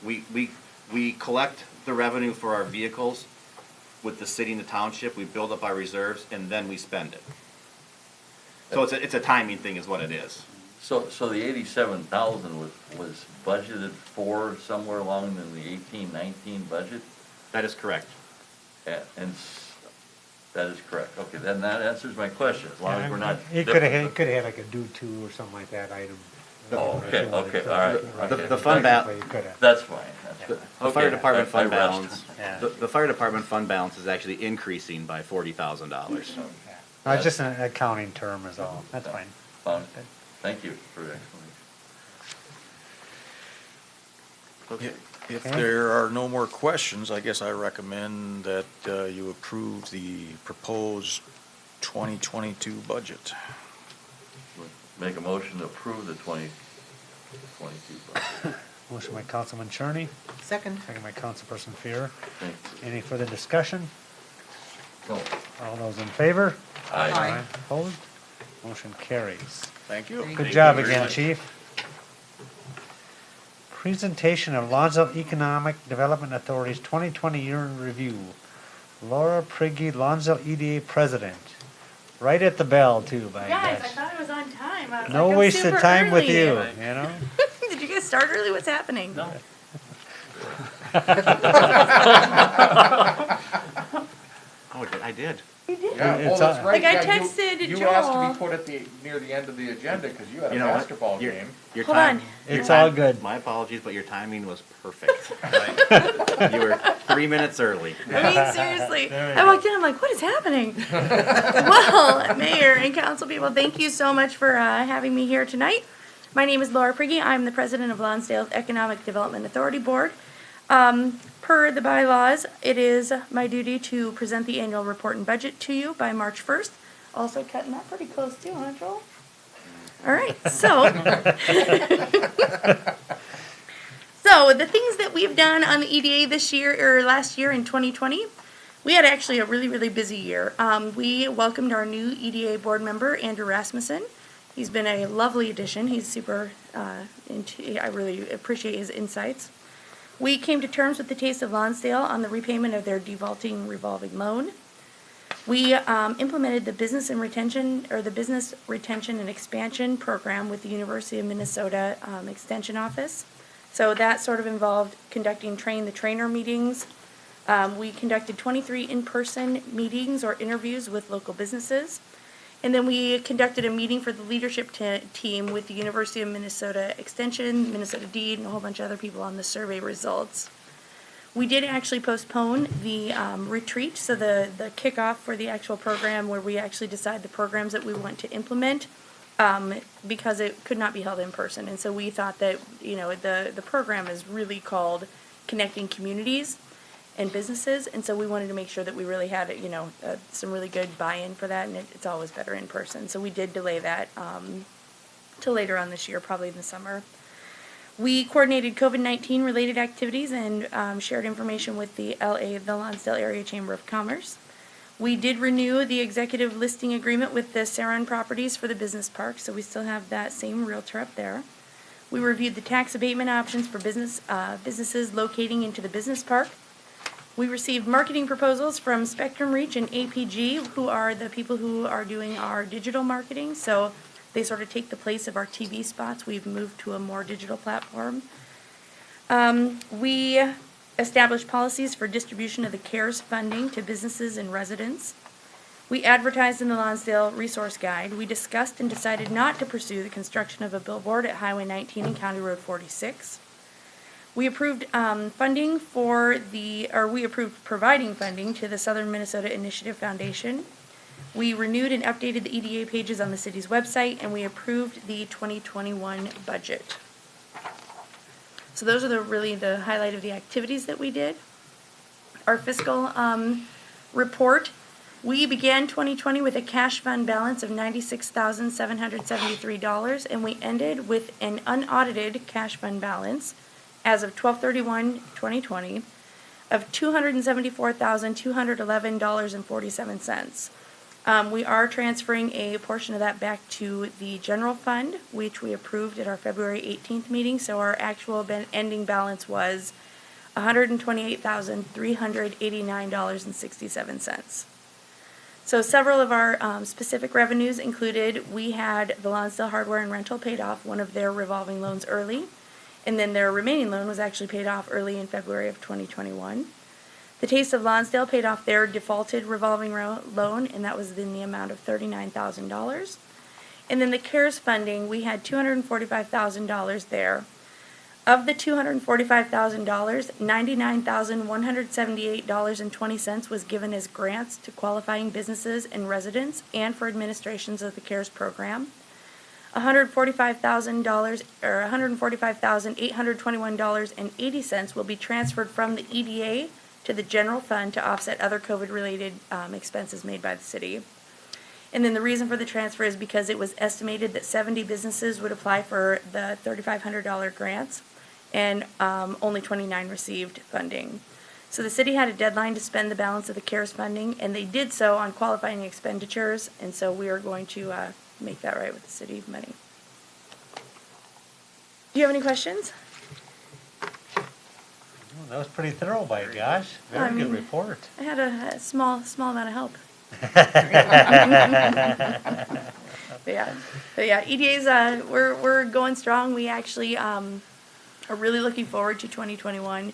We collect the revenue for our vehicles with the city and the township, we build up our reserves, and then we spend it. So it's a timing thing is what it is. So the 87,000 was budgeted for somewhere along in the 18-19 budget? That is correct. That is correct. Okay, then that answers my question, as long as we're not. He could have had like a due to or something like that item. Oh, okay, all right. The fund Technically, you could have. That's fine, that's fine. The fire Okay, department I fund rest. balance, Yeah. the fire department fund balance is actually increasing by $40,000. No, it's just an accounting term is all. That's fine. Fine. Thank you for the explanation. If Okay. there are no more questions, I guess I recommend that you approve the proposed 2022 budget. Make a motion to approve the 2022 budget. Motion by Councilman Cherney, Second. second by Councilperson Fear. Thank you. Any further discussion? No. All those in favor? Aye. Opposed? Motion carries. Thank you. Thank Good you job very again, much. Chief. Presentation of Lonsdale Economic Development Authority's 2020 year in review. Laura Prigge, Lonsdale EDA President. Right at the bell, too, by Guys, I gosh. thought I was on time. I was No like, I'm wasted super time with early. you, you know? Did you guys start early? What's happening? No. Oh, I did. You did. Yeah, It's that's on. right. Like, I Yeah, texted You asked to Joel. be put at near the end of the agenda because you had a You know what? basketball Your- game. your Hold time- on. your It's time- all good. My apologies, but your timing was perfect. You were 3 minutes early. I mean, seriously. There we I go. walked in, I'm like, what is happening? Well, Mayor and council people, thank you so much for having me here tonight. My name is Laura Prigge. I'm the president of Lonsdale Economic Development Authority Board. Per the bylaws, it is my duty to present the annual report and budget to you by March 1st. Also cutting that pretty close too, huh, Joel? All right, so. So the things that we've done on the EDA this year, or last year in 2020, we had actually a really, really busy year. We welcomed our new EDA board member, Andrew Rasmussen. He's been a lovely addition. He's super, I really appreciate his insights. We came to terms with the Taste of Lonsdale on the repayment of their defaulting revolving loan. We implemented the business retention and expansion program with the University of Minnesota Extension Office. So that sort of involved conducting train the trainer meetings. We conducted 23 in-person meetings or interviews with local businesses. And then we conducted a meeting for the leadership team with the University of Minnesota Extension, Minnesota Deed, and a whole bunch of other people on the survey results. We did actually postpone the retreat, so the kickoff for the actual program where we actually decide the programs that we want to implement, because it could not be held in person. And so we thought that, you know, the program is really called Connecting Communities and Businesses, and so we wanted to make sure that we really had, you know, some really good buy-in for that, and it's always better in person. So we did delay that till later on this year, probably in the summer. We coordinated COVID-19 related activities and shared information with the Lonsdale Area Chamber of Commerce. We did renew the executive listing agreement with the Saron Properties for the business park, so we still have that same realtor up there. We reviewed the tax abatement options for businesses locating into the business park. We received marketing proposals from Spectrum Reach and APG, who are the people who are doing our digital marketing. So they sort of take the place of our TV spots. We've moved to a more digital platform. We established policies for distribution of the CARES funding to businesses and residents. We advertised in the Lonsdale Resource Guide. We discussed and decided not to pursue the construction of a billboard at Highway 19 and County Road 46. We approved funding we approved providing funding to the Southern Minnesota Initiative Foundation. We renewed and updated the EDA pages on the city's website, and we approved the 2021 budget. So those are really the highlight of the activities that we did. Our fiscal report, we began 2020 with a cash fund balance of $96,773, and we ended with an unaudited cash fund balance as of 12/31/2020 of $274,211.47. We are transferring a portion of that back to the general fund, which we approved at our February 18th meeting, so our actual ending balance was $128,389.67. So several of our specific revenues included, we had the Lonsdale Hardware and Rental paid off one of their revolving loans early, and then their remaining loan was actually paid off early in February of 2021. The Taste of Lonsdale paid off their defaulted revolving loan, and that was in the amount of $39,000. And then the CARES funding, we had $245,000 there. Of the $245,000, $99,178.20 was given as grants to qualifying businesses and residents and for administrations of the CARES program. $145,000 or $145,821.80 will be transferred from the EDA to the general fund to offset other COVID-related expenses made by the city. And then the reason for the transfer is because it was estimated that 70 businesses would apply for the $3,500 grants, and only 29 received funding. So the city had a deadline to spend the balance of the CARES funding, and they did so on qualifying expenditures, and so we are going to make that right with the city money. Do you have any questions? Well, that was pretty thorough, by gosh. Very good report. I had a small amount of help. But yeah, EDA's we're going strong. We actually are really looking forward to 2021.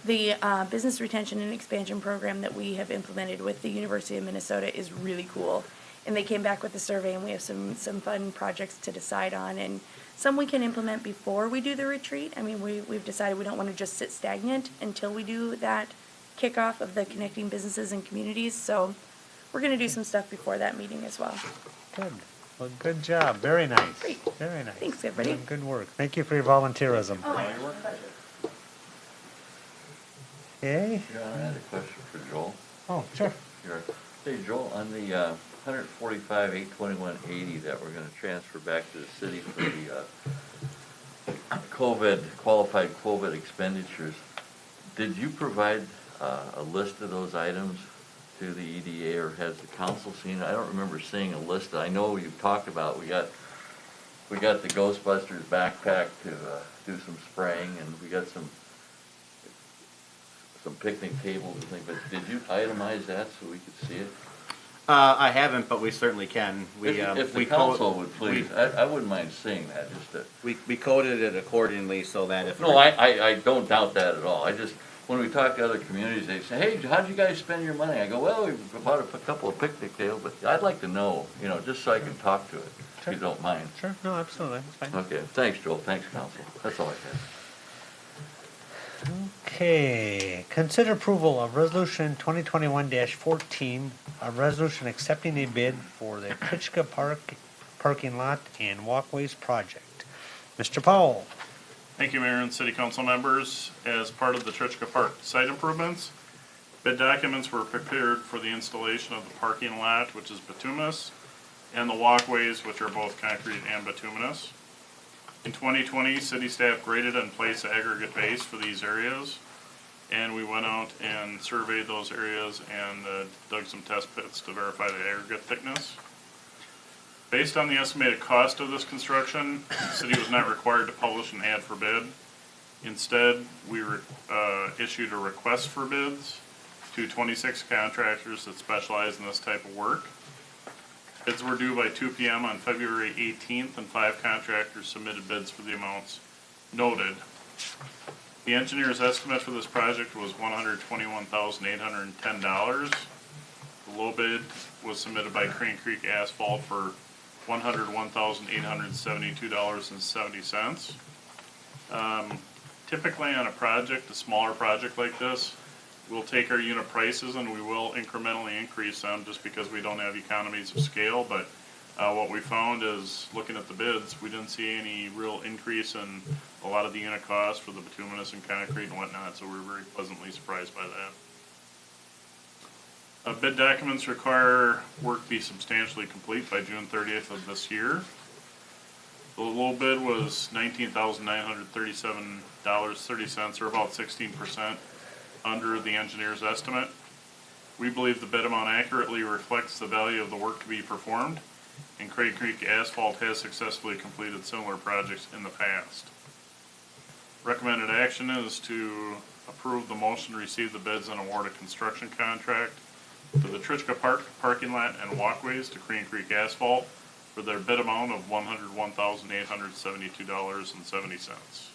The business retention and expansion program that we have implemented with the University of Minnesota is really cool. And they came back with a survey, and we have some fun projects to decide on, and some we can implement before we do the retreat. I mean, we've decided we don't want to just sit stagnant until we do that kickoff of the Connecting Businesses and Communities. So we're going to do some stuff before that meeting as well. Good. Well, good job. Very nice. Great. Very nice. Thanks, everybody. Good work. Thank you for your volunteerism. Oh, my pleasure. Okay. Yeah, I had a question for Joel. Oh, sure. Here. Hey, Joel, on the $145,821.80 that we're gonna transfer back to the city for the qualified COVID expenditures, did you provide a list of those items to the EDA, or has the council seen it? I don't remember seeing a list. I know you've talked about, we got the Ghostbusters backpack to do some spraying, and we got some picnic tables and things, but did you itemize that so we could see it? I haven't, but we certainly can. If the council would please, I wouldn't mind seeing that, just to. We coded it accordingly so that if. No, I don't doubt that at all. I just, when we talk to other communities, they say, hey, how'd you guys spend your money? I go, well, we bought a couple of picnic tables, but I'd like to know, just so I can talk to it, if you don't mind. Sure. No, absolutely. That's fine. Okay, thanks, Joel. Thanks, council. That's all I have. Okay, consider approval of resolution 2021-14, a resolution accepting a bid for the Klitschko parking lot and walkways project. Mr. Powell. Thank you, Mayor and City Council members. As part of the Klitschko Park site improvements, bid documents were prepared for the installation of the parking lot, which is bituminous, and the walkways, which are both concrete and bituminous. In 2020, city staff graded and placed aggregate base for these areas, and we went out and surveyed those areas and dug some test pits to verify the aggregate thickness. Based on the estimated cost of this construction, the city was not required to publish an ad for bid. Instead, we issued a request for bids to 26 contractors that specialize in this type of work. Bids were due by 2 p.m. on February 18th, and 5 contractors submitted bids for the amounts noted. The engineer's estimate for this project was $121,810. The low bid was submitted by Crane Creek Asphalt for $101,872.70. Typically on a project, a smaller project like this, we'll take our unit prices and we will incrementally increase them just because we don't have economies of scale. But what we found is, looking at the bids, we didn't see any real increase in a lot of the unit costs for the bituminous and concrete and whatnot, so we're very pleasantly surprised by that. Bid documents require work be substantially complete by June 30th of this year. The low bid was $19,937.30, or about 16% under the engineer's estimate. We believe the bid amount accurately reflects the value of the work to be performed, and Crane Creek Asphalt has successfully completed similar projects in the past. Recommended action is to approve the motion to receive the bids and award a construction contract for the Klitschko parking lot and walkways to Crane Creek Asphalt for their bid amount of $101,872.70.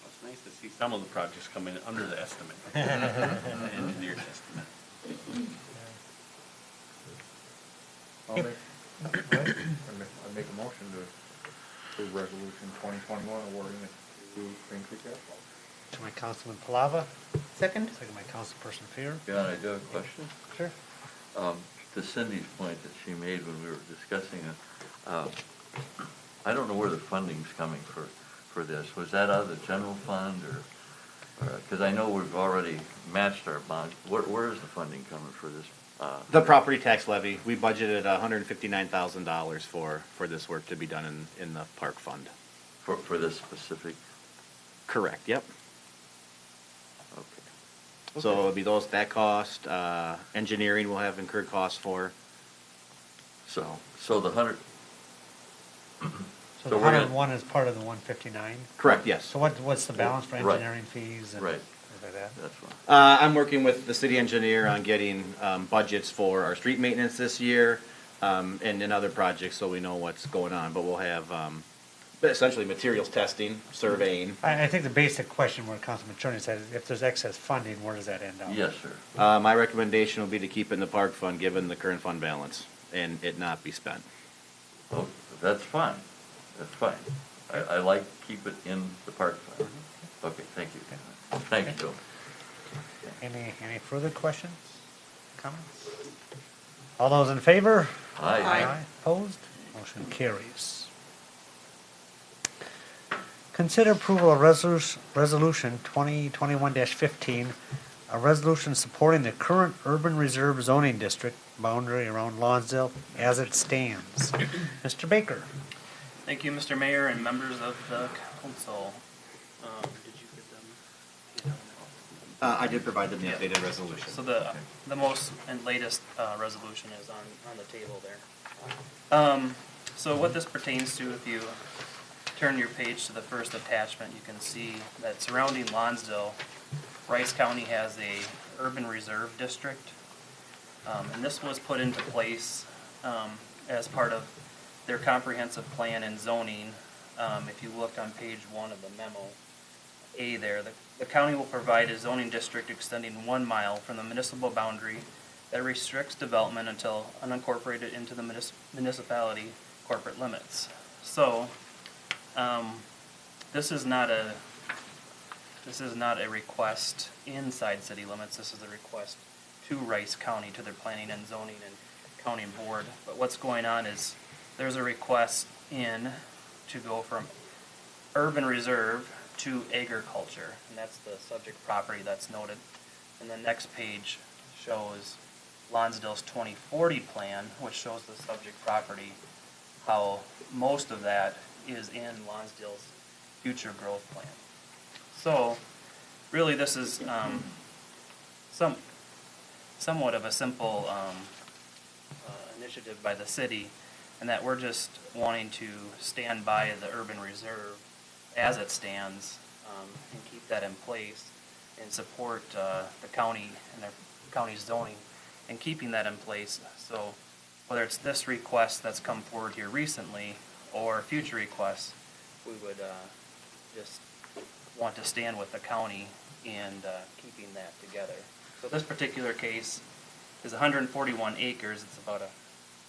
It's nice to see some of the projects come in under the estimate, the engineer's estimate. I make a motion to approve resolution 2021 awarding it to Crane Creek Asphalt. To my Councilman Palava, Second? second my Councilperson Fear. John, I do have a question. Sure. To Cindy's point that she made when we were discussing it, I don't know where the funding's coming for this. Was that out of the general fund or, because I know we've already matched our bond. Where is the funding coming for this? The property tax levy, we budgeted $159,000 for this work to be done in the park fund. For this specific? Correct, yep. Okay. So it'll be that cost, engineering will have incurred costs for. So the 100. So the 101 is part of the 159? Correct, yes. So what's the balance for Right. engineering fees and Right. things like that? That's fine. I'm working with the city engineer on getting budgets for our street maintenance this year, and other projects, so we know what's going on. But we'll have essentially materials testing, surveying. I think the basic question where Councilman Cherney said, is if there's excess funding, where does that end up? Yes, sir. My recommendation will be to keep it in the park fund, given the current fund balance, and it not be spent. Oh, that's fine. That's fine. I like keep it in the park fund. Okay, thank you. Thank you, Joe. Any further questions, comments? All those in favor? Aye. Opposed? Motion carries. Consider approval of resolution 2021-15, a resolution supporting the current urban reserve zoning district boundary around Lawnsdale as it stands. Mr. Baker. Thank you, Mr. Mayor and members of the council. Did you get them? I did provide them the updated resolution. So the most and latest resolution is on the table there. So what this pertains to, if you turn your page to the first attachment, you can see that surrounding Lawnsdale, Rice County has a urban reserve district. And this was put into place as part of their comprehensive plan and zoning. If you look on page 1 of the memo, A there, the county will provide a zoning district extending 1 mile from the municipal boundary that restricts development until unincorporated into the municipality corporate limits. So, this is not a request inside city limits. This is a request to Rice County, to their planning and zoning and county board. But what's going on is there's a request in to go from urban reserve to agriculture, and that's the subject property that's noted. And the next page shows Lonsdale's 2040 plan, which shows the subject property, how most of that is in Lonsdale's future growth plan. So, really this is somewhat of a simple initiative by the city, and that we're just wanting to stand by the urban reserve as it stands and keep that in place and support the county and their county zoning and keeping that in place. So whether it's this request that's come forward here recently or future requests, we would just want to stand with the county in keeping that together. So this particular case is 141 acres. It's about a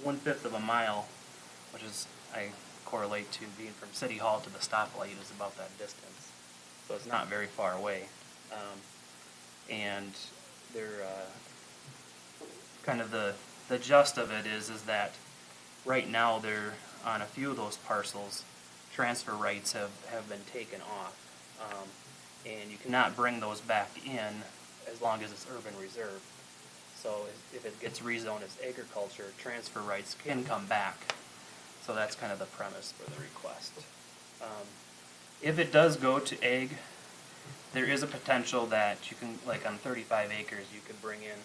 1/5 of a mile, which is, I correlate to being from City Hall to the stoplight is about that distance. So it's not very far away. And they're, kind of the gist of it is that right now they're, on a few of those parcels, transfer rights have been taken off. And you cannot bring those back in as long as it's urban reserve. So if it gets rezoned as agriculture, transfer rights can come back. So that's kind of the premise for the request. If it does go to ag, there is a potential that you can, like on 35 acres, you could bring in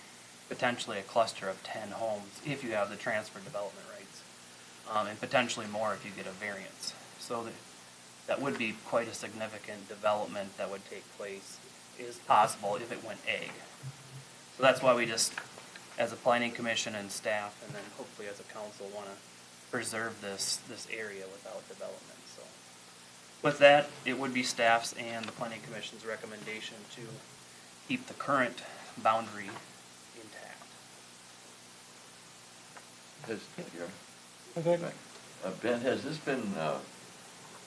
potentially a cluster of 10 homes if you have the transfer development rights. And potentially more if you get a variance. So that would be quite a significant development that would take place, is possible if it went ag. So that's why we just, as a planning commission and staff, and then hopefully as a council, want to preserve this area without development. So with that, it would be staff's and the planning commission's recommendation to keep the current boundary intact. Ben, has this been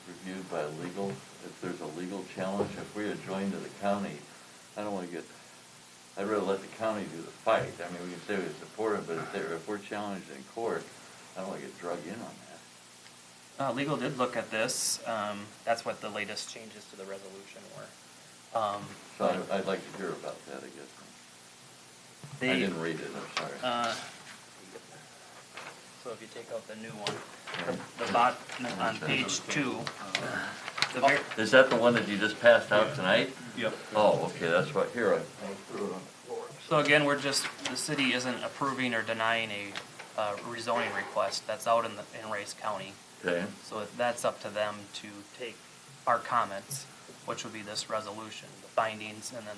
reviewed by legal? If there's a legal challenge, if we adjoin to the county, I don't want to get, I'd rather let the county do the fight. I mean, we can say we support it, but if we're challenged in court, I don't want to get drug in on that. Legal did look at this. That's what the latest changes to the resolution were. So I'd like to hear about that, I guess. I didn't read it, I'm sorry. So if you take out the new one, the bot on page 2. Is that the one that you just passed out tonight? Yep. Oh, okay, that's what, here, I threw it on the floor. So again, the city isn't approving or denying a rezoning request. That's out in Rice County. Okay. So that's up to them to take our comments, which would be this resolution, the findings, and then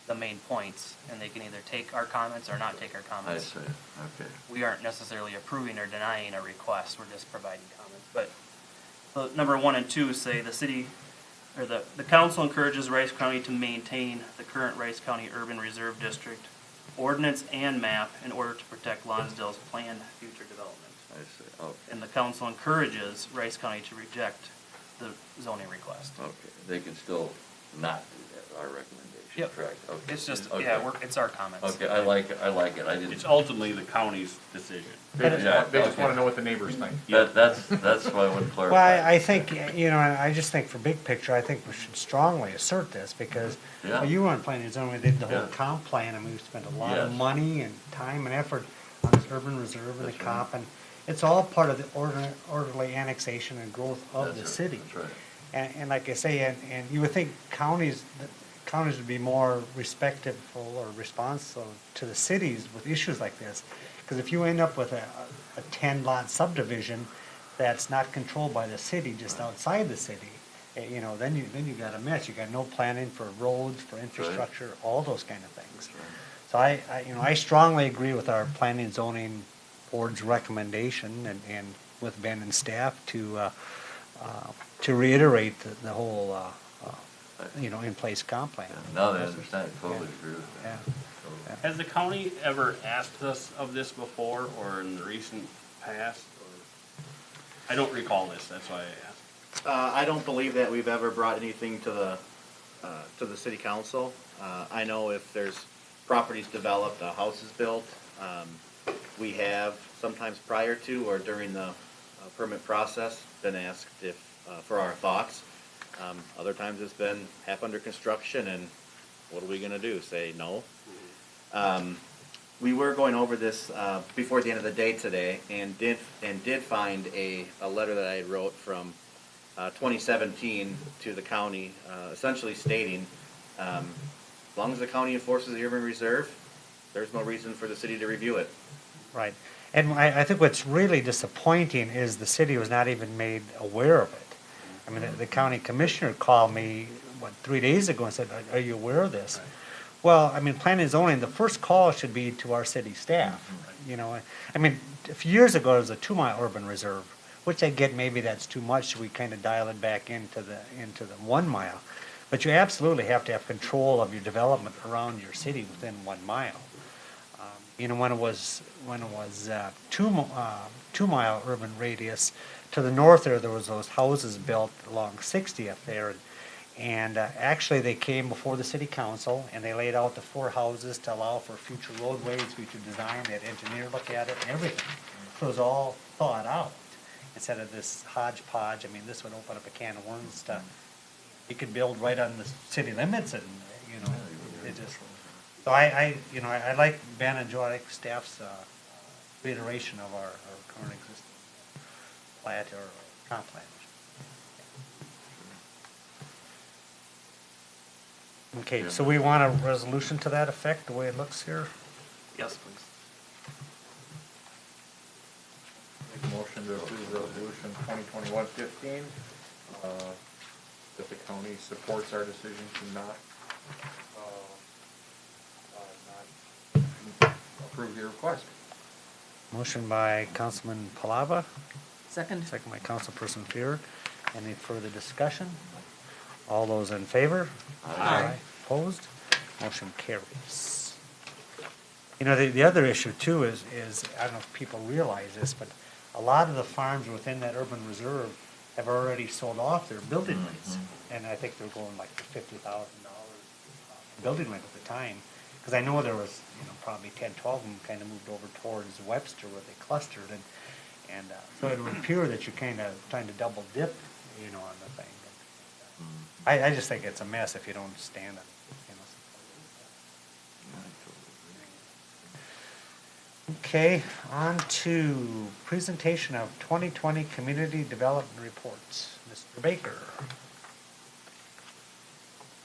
the main points, and they can either take our comments or not take our I comments. see, okay. We aren't necessarily approving or denying a request, we're just providing comments. But so number 1 and 2 say the city, or the council encourages Rice County to maintain the current Rice County Urban Reserve District ordinance and map in order to protect Lonsdale's planned future development. I see, okay. And the council encourages Rice County to reject the zoning request. Okay, they can still not do that, our recommendation, Yep. correct? Okay. It's just, Okay. yeah, it's our comments. Okay, I like it, I didn't. It's ultimately the county's decision. They just okay. want to know what the neighbors think. That's why I would clarify. Well, I think, I just think for big picture, I think we should strongly assert this because Yeah. you were on planning and zoning, we did the whole Yeah. comp plan and we spent a lot of Yes. money and time and effort on this urban reserve and the That's comp, and it's all part of the orderly annexation and growth of That's the right, city. That's right. And like I say, and you would think counties would be more respectful or responsive to the cities with issues like this. Because if you end up with a 10-lot subdivision that's not controlled by the city, just outside the city, then you got a mess. You got no planning for roads, for infrastructure, all those kind of things. So I strongly agree with our planning and zoning board's recommendation and with Ben and staff to reiterate the whole in place comp plan. Now that I understand, I totally agree with that. Yeah. Has the county ever asked us of this before or in the recent past? Or I don't recall this, that's why I asked. I don't believe that we've ever brought anything to the city council. I know if there's properties developed, a house is built, we have sometimes prior to or during the permit process been asked if, for our thoughts. Other times it's been half under construction and what are we gonna do? Say no? We were going over this before the end of the day today and did find a letter that I had wrote from 2017 to the county, essentially stating, as long as the county enforces the urban reserve, there's no reason for the city to review it. Right. And I think what's really disappointing is the city was not even made aware of it. I mean, the county commissioner called me, 3 days ago and said, are you aware of this? Right. Well, I mean, planning and zoning, the first call should be to our city staff. I mean, a few years ago, it was a 2-mile urban reserve. which I get maybe that's too much, so we kind of dial it back into the 1 mile. But you absolutely have to have control of your development around your city within 1 mile. You know, when it was 2 mile urban radius, to the north there was those houses built along 60th there, and actually they came before the city council and they laid out the 4 houses to allow for future roadways, future design. They had engineers look at it and everything. So it was all thought out instead of this hodgepodge. I mean, this would open up a can of worms to, you could build right on the city limits and, you know, it just. So I like Ben and Joe, I like staff's reiteration of our current existing plat or comp plan. Okay, so we want a resolution to that effect, the way it looks here? Yes, please. Make a motion to approve resolution 2021-15, that the county supports our decision to not approve the request. Motion by Councilman Palava, Second. second by Councilperson Fear. Any further discussion? All those in favor? Aye. Opposed? Motion carries. You know, the other issue too is, I don't know if people realize this, but a lot of the farms within that urban reserve have already sold off their building rates. And I think they're going like for $50,000 building rate at the time. Because I know there was, you know, probably 10, 12 of them kind of moved over towards Webster where they clustered. And so it would appear that you're kind of trying to double dip, you know, on the thing. I just think it's a mess if you don't stand it, you know. Okay, on to presentation of 2020 Community Development Reports. Mr. Baker.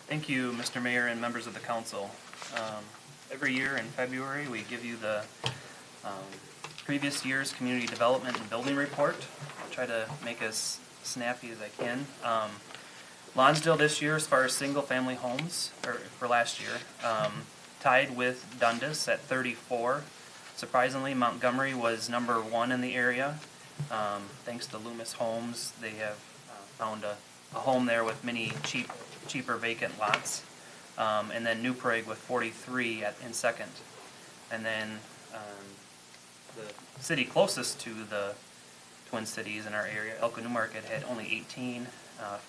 Thank you, Mr. Mayor and members of the council. Every year in February, we give you the previous year's community development and building report. I'll try to make as snappy as I can. Lonsdale this year, as far as single-family homes, or for last year, tied with Dundas at 34. Surprisingly, Montgomery was number 1 in the area. Thanks to Loomis Homes, they have found a home there with many cheaper vacant lots. And then New Prague with 43 in second. And then the city closest to the Twin Cities in our area, Elko New Market, had only 18.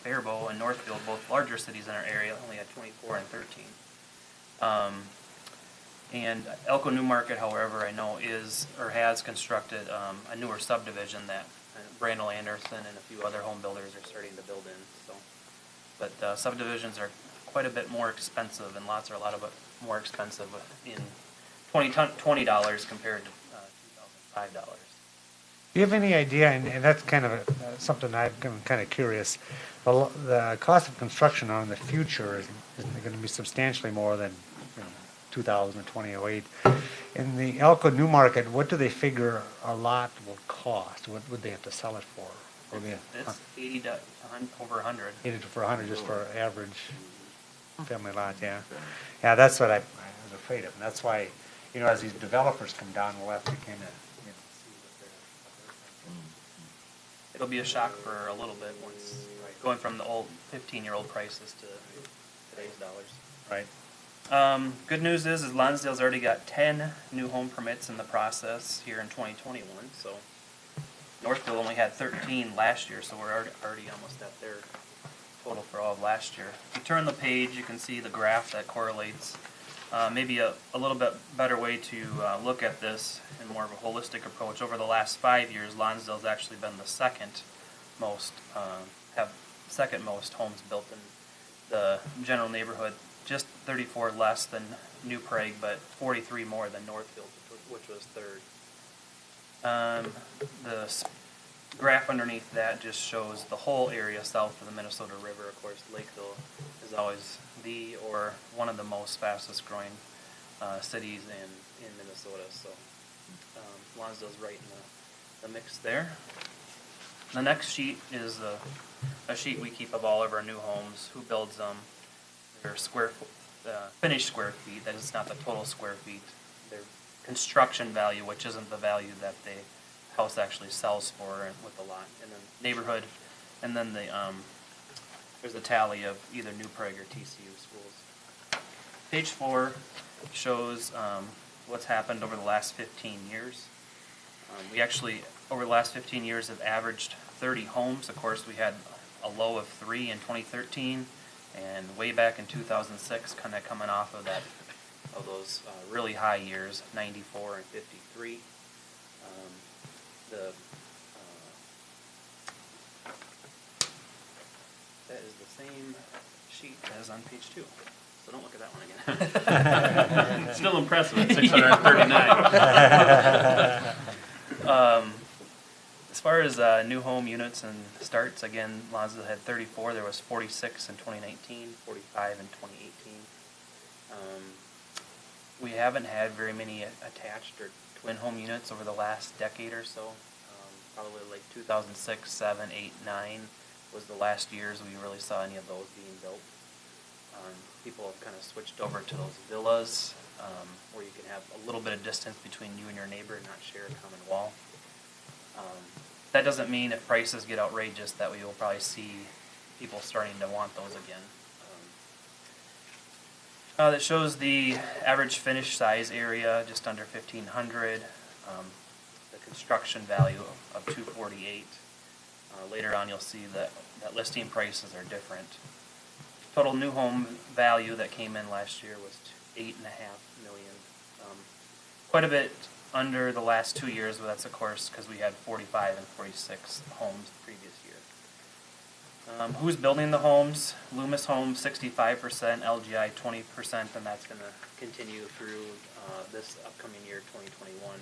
Faribault and Northfield, both larger cities in our area, only had 24 and 13. And Elko New Market, however, I know is or has constructed a newer subdivision that Brandel Anderson and a few other home builders are starting to build in. So, but subdivisions are quite a bit more expensive, and lots are a lot of more expensive in $20 compared to $2,005. Do you have any idea, and that's kind of something I'm kind of curious, the cost of construction on the future is going to be substantially more than 2000 or 2008. In the Elko New Market, what do they figure a lot will cost? What would they have to sell it for? It's 80 to over 100. 80 for 100 just for average family lot, yeah. Yeah, that's what I was afraid of. And that's why, you know, as these developers come down, we'll have to kind of, you know, see what they're. It'll be a shock for a little bit once going from the old 15-year-old prices to today's dollars. Right. Good news is Lonsdale's already got 10 new home permits in the process here in 2021. So Northfield only had 13 last year, so we're already almost at their total for all of last year. If you turn the page, you can see the graph that correlates. Maybe a little bit better way to look at this in more of a holistic approach. Over the last 5 years, Lonsdale's actually been the second most homes built in the general neighborhood. Just 34 less than New Prague, but 43 more than Northfield, which was third. The graph underneath that just shows the whole area south of the Minnesota River. Of course, Lakeville is always the or one of the most fastest growing cities in Minnesota. So Lonsdale's right in the mix there. The next sheet is a sheet we keep of all of our new homes. Who builds them? Their finished square feet. That is not the total square feet. Their construction value, which isn't the value that they house actually sells for and with the lot in the neighborhood. And then there's a tally of either New Prague or TCU schools. Page 4 shows what's happened over the last 15 years. We actually, over the last 15 years, have averaged 30 homes. Of course, we had a low of 3 in 2013, and way back in 2006, kind of coming off of those really high years, 94 and 53. That is the same sheet as on page 2. So don't look at that one again. Still impressive at 639. As far as new home units and starts, again, Lonsdale had 34. There was 46 in 2019, 45 in 2018. We haven't had very many attached or twin home units over the last decade or so. Probably like 2006, 7, 8, 9 was the last years we really saw any of those being built. People have kind of switched over to those villas where you can have a little bit of distance between you and your neighbor and not share a common wall. That doesn't mean if prices get outrageous that we will probably see people starting to want those again. That shows the average finished size area, just under 1,500. The construction value of 248. Later on, you'll see that listing prices are different. Total new home value that came in last year was $8.5 million. Quite a bit under the last 2 years, but that's of course because we had 45 and 46 homes the previous year. Who's building the homes? Loomis Homes 65%, LGI 20%, and that's going to continue through this upcoming year, 2021.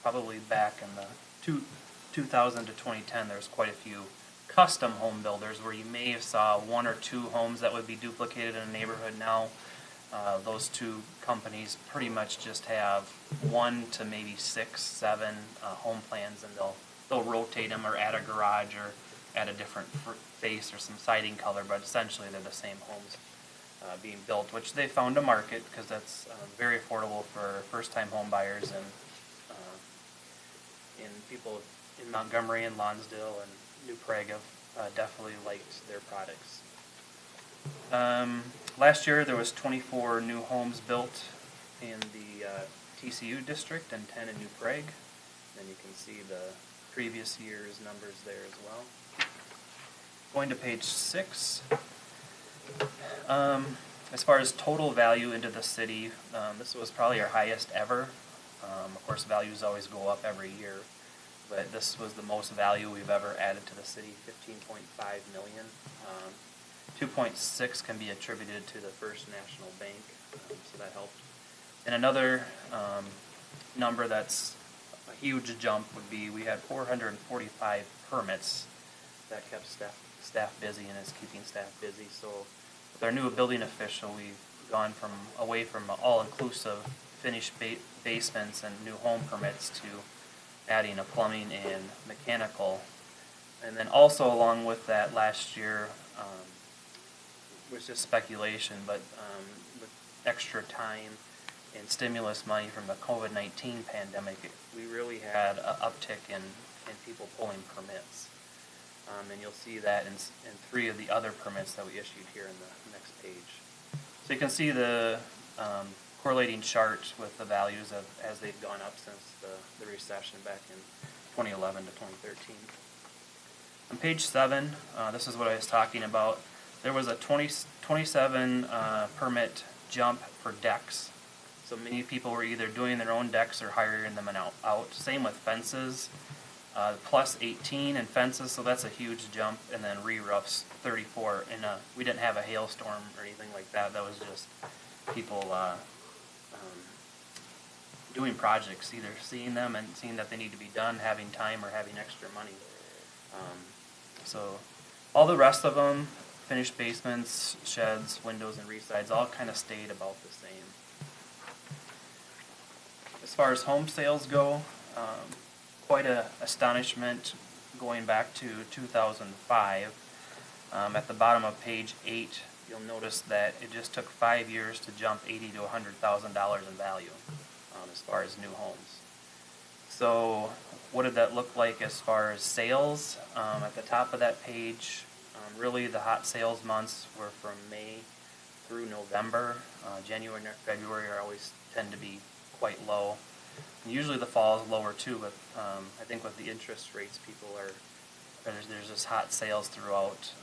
Probably back in the 2000 to 2010, there was quite a few custom home builders where you may have saw 1 or 2 homes that would be duplicated in a neighborhood. Now those 2 companies pretty much just have 1 to maybe 6, 7 home plans, and they'll rotate them or add a garage or add a different face or some siding color, but essentially they're the same homes being built, which they found a market because that's very affordable for first-time home buyers and people in Montgomery and Lonsdale and New Prague have definitely liked their products. Last year there was 24 new homes built in the TCU district and 10 in New Prague. And you can see the previous year's numbers there as well. Going to page 6. As far as total value into the city, this was probably our highest ever. Of course, values always go up every year, but this was the most value we've ever added to the city, $15.5 million. 2.6 can be attributed to the First National Bank, so that helped. And another number that's a huge jump would be we had 445 permits that kept staff busy and is keeping staff busy. So with our new building official, we've gone away from all-inclusive finished basements and new home permits to adding a plumbing and mechanical. And then also along with that last year, was just speculation, but with extra time and stimulus money from the COVID-19 pandemic, we really had an uptick in people pulling permits. And you'll see that in 3 of the other permits that we issued here in the next page. So you can see the correlating chart with the values as they've gone up since the recession back in 2011 to 2013. On page 7, this is what I was talking about. There was a 27 permit jump for decks. So many people were either doing their own decks or hiring them out. Same with fences, plus 18 in fences, so that's a huge jump. And then re-roofs, 34. And we didn't have a hailstorm or anything like that. That was just people doing projects, either seeing them and seeing that they need to be done, having time, or having extra money. So all the rest of them, finished basements, sheds, windows, and re-sides, all kind of stayed about the same. As far as home sales go, quite an astonishment going back to 2005. At the bottom of page 8, you'll notice that it just took 5 years to jump $80,000 to $100,000 in value as far as new homes. So what did that look like as far as sales? At the top of that page, really the hot sales months were from May through November. January and February are always tend to be quite low. And usually the fall is lower too, but I think with the interest rates, people are, there's just hot sales throughout.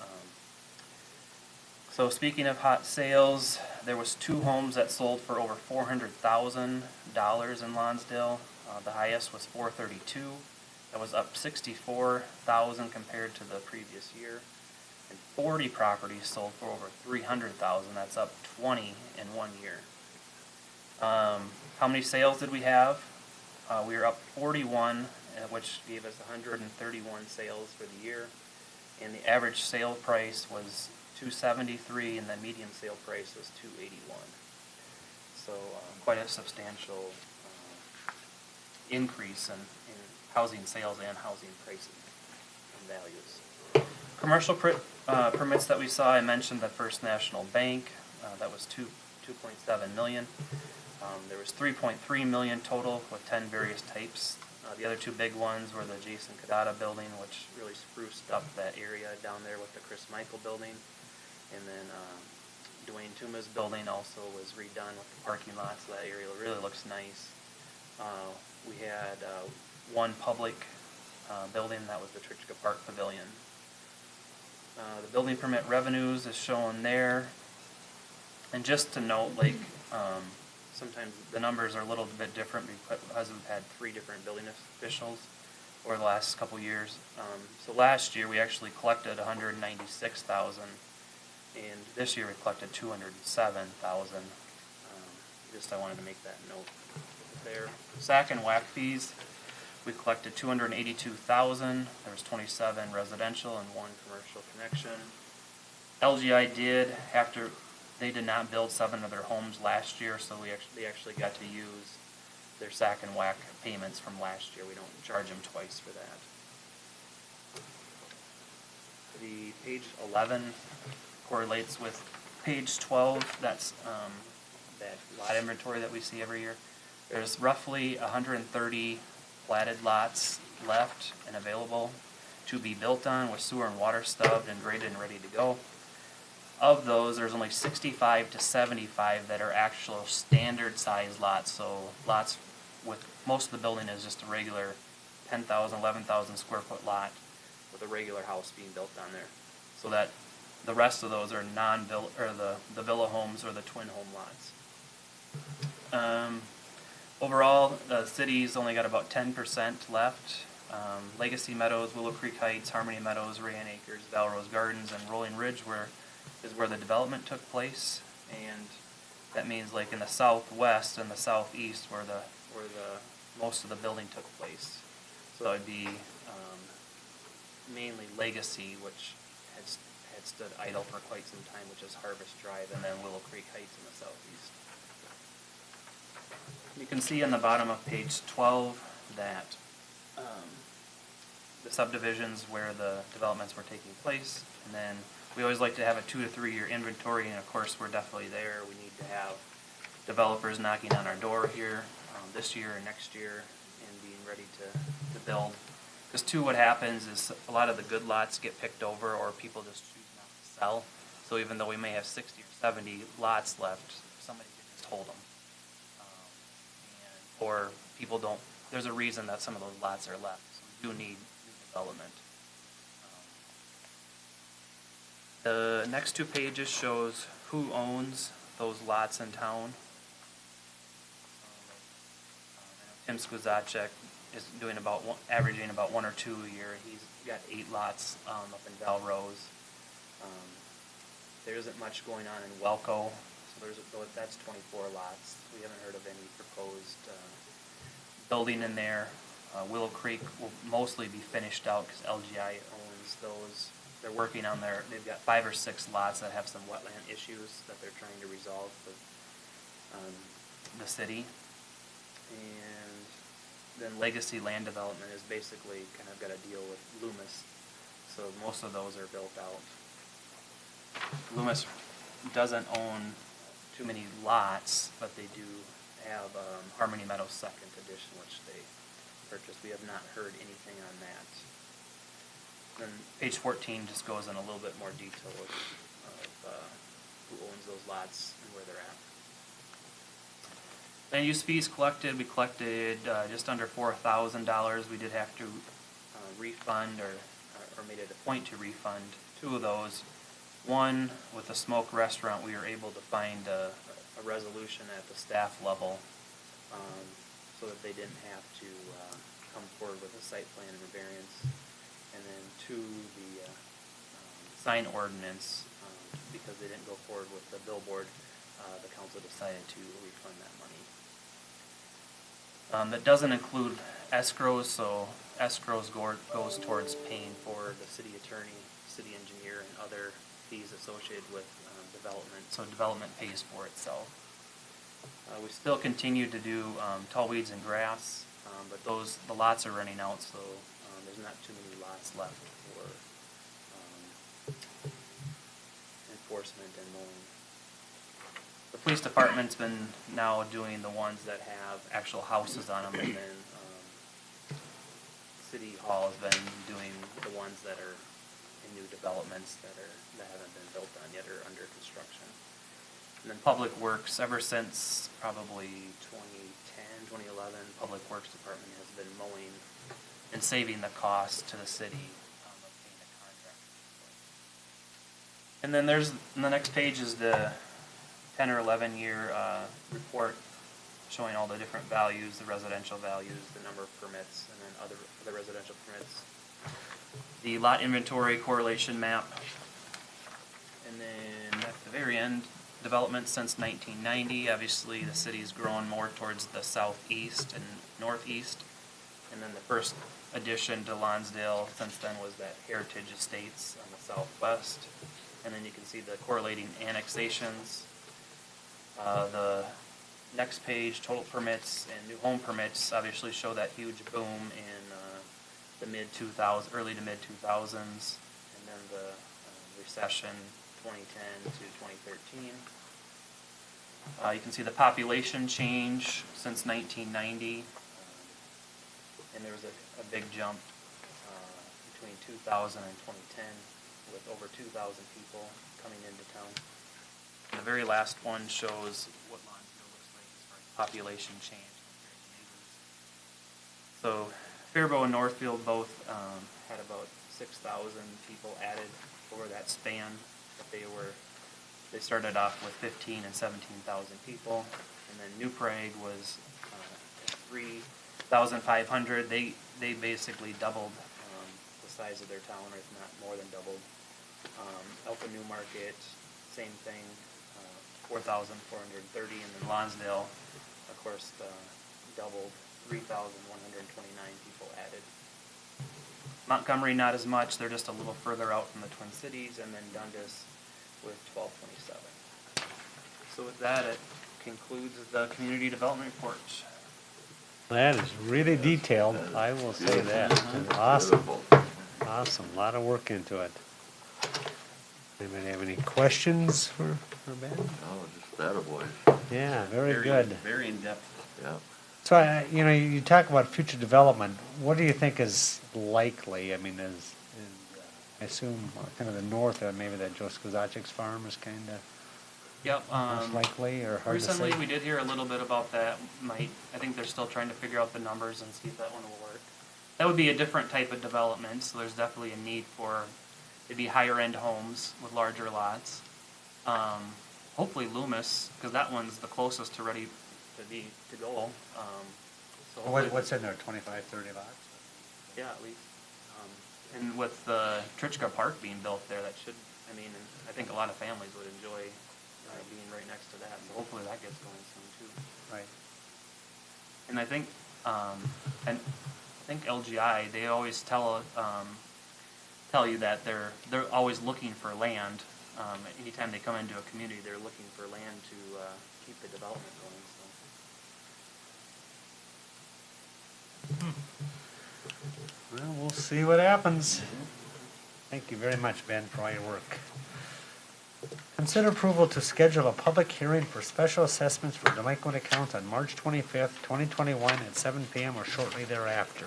So speaking of hot sales, there was 2 homes that sold for over $400,000 in Lonsdale. The highest was $432,000. That was up $64,000 compared to the previous year. And 40 properties sold for over $300,000. That's up 20 in 1 year. How many sales did we have? We were up 41, which gave us 131 sales for the year. And the average sale price was $273, and the median sale price was $281. So quite a substantial increase in housing sales and housing pricing and values. Commercial permits that we saw, I mentioned the First National Bank, that was 2.7 million. There was 3.3 million total with 10 various types. The other 2 big ones were the Jason Kadada building, which really spruced up that area down there with the Chris Michael building. And then Dwayne Tuma's building also was redone with the parking lot, so that area really looks nice. We had 1 public building, that was the Klitschko Park Pavilion. The building permit revenues is shown there. And just to note, like, sometimes the numbers are a little bit different because we've had 3 different building officials over the last couple years. So last year we actually collected $196,000, and this year we collected $207,000. Just I wanted to make that note there. SAC and WAC fees, we collected $282,000. There was 27 residential and 1 commercial connection. LGI did, after they did not build 7 of their homes last year, so they actually got to use their SAC and WAC payments from last year. We don't charge them twice for that. The page 11 correlates with page 12. That's that lot inventory that we see every year. There's roughly 130 platted lots left and available to be built on with sewer and water stubbed and graded and ready to go. Of those, there's only 65 to 75 that are actual standard size lots. So lots with most of the building is just a regular 10,000, 11,000 square foot lot with a regular house being built on there. So that the rest of those are non-villa, or the villa homes or the twin home lots. Overall, the city's only got about 10% left. Legacy Meadows, Willow Creek Heights, Harmony Meadows, Rayan Acres, Valrose Gardens, and Rolling Ridge is where the development took place, and that means like in the southwest and the southeast where the most of the building took place. So that would be mainly Legacy, which had stood idle for quite some time, which is Harvest Drive, and then Willow Creek Heights in the southeast. You can see on the bottom of page 12 that the subdivisions where the developments were taking place, and then we always like to have a 2 to 3 year inventory, and of course we're definitely there. We need to have developers knocking on our door here this year and next year and being ready to build. Because too, what happens is a lot of the good lots get picked over, or people just choose not to sell. So even though we may have 60 or 70 lots left, somebody can just hold them. Or people don't, there's a reason that some of those lots are left. So we do need new development. The next 2 pages shows who owns those lots in town. Tim Skuzacek is doing averaging about 1 or 2 a year. He's got 8 lots up in Valrose. There isn't much going on in Welco, so that's 24 lots. We haven't heard of any proposed building in there. Willow Creek will mostly be finished out because LGI owns those. They're working on they've got 5 or 6 lots that have some wetland issues that they're trying to resolve with the city. And then Legacy Land Development is basically kind of got a deal with Loomis. So most of those are built out. Loomis doesn't own too many lots, but they do have Harmony Meadows 2nd Edition, which they purchase. We have not heard anything on that. Then page 14 just goes in a little bit more detail of who owns those lots and where they're at. Land use fees collected, we collected just under $4,000. We did have to refund or made it a point to refund 2 of those. One, with the smoke restaurant, we were able to find a resolution at the staff level so that they didn't have to come forward with a site plan and a variance. And then 2, the sign ordinance, because they didn't go forward with the billboard, the council decided to refund that money. That doesn't include escrows, so escrows goes towards paying for the city attorney, city engineer, and other fees associated with development, so development pays for itself. We still continue to do tall weeds and grass, but the lots are running out, so there's not too many lots left for enforcement and mowing. The police department's been now doing the ones that have actual houses on them, and then City Hall has been doing the ones that are in new developments that haven't been built on yet or under construction. And then Public Works, ever since probably 2010, 2011, Public Works Department has been mowing and saving the cost to the city of paying a contractor. And then there's, in the next page is the 10 or 11 year report showing all the different values, the residential values, the number of permits, and then other residential permits. The lot inventory correlation map. And then at the very end, development since 1990. Obviously, the city's grown more towards the southeast and northeast. And then the first addition to Lonsdale since then was that Heritage Estates on the southwest. And then you can see the correlating annexations. The next page, total permits and new home permits, obviously show that huge boom in the early to mid 2000s, and then the recession 2010 to 2013. You can see the population change since 1990, and there was a big jump between 2000 and 2010 with over 2,000 people coming into town. And the very last one shows what Lonsdale looks like as far as population change compared to neighbors. So Faribault and Northfield both had about 6,000 people added over that span, but they started off with 15 and 17,000 people, and then New Prague was 3,500. They basically doubled the size of their town, or if not more than doubled. Alpha New Market, same thing, 4,430, and then Lonsdale, of course, doubled, 3,129 people added. Montgomery, not as much. They're just a little further out from the Twin Cities, and then Dundas with 1,227. So with that, it concludes the community development report. That is really detailed, I will say that. Awesome. Awesome, a lot of work into it. Anybody have any questions for Ben? Oh, just that a voice. Yeah, very good. Very in-depth. Yeah. So, you talk about future development. What do you think is likely? I mean, I assume kind of the north, maybe that Joe Skozacek's farm is kind of Yep. most likely, or hard to say? Recently, we did hear a little bit about that. I think they're still trying to figure out the numbers and see if that one will work. That would be a different type of development, so there's definitely a need for maybe higher-end homes with larger lots. Hopefully Loomis, because that one's the closest to ready to go. So What's in there, 25, 30 lots? yeah, at least. And with the Klitschko Park being built there, that should, I think a lot of families would enjoy being right next to that. So hopefully that gets going soon too. Right. And I think LGI, they always tell you that they're always looking for land. Anytime they come into a community, they're looking for land to keep the development going. So. Well, we'll see what happens. Thank you very much, Ben, for all your work. Consider approval to schedule a public hearing for special assessments for delinquent accounts on March 25th, 2021 at 7 PM or shortly thereafter.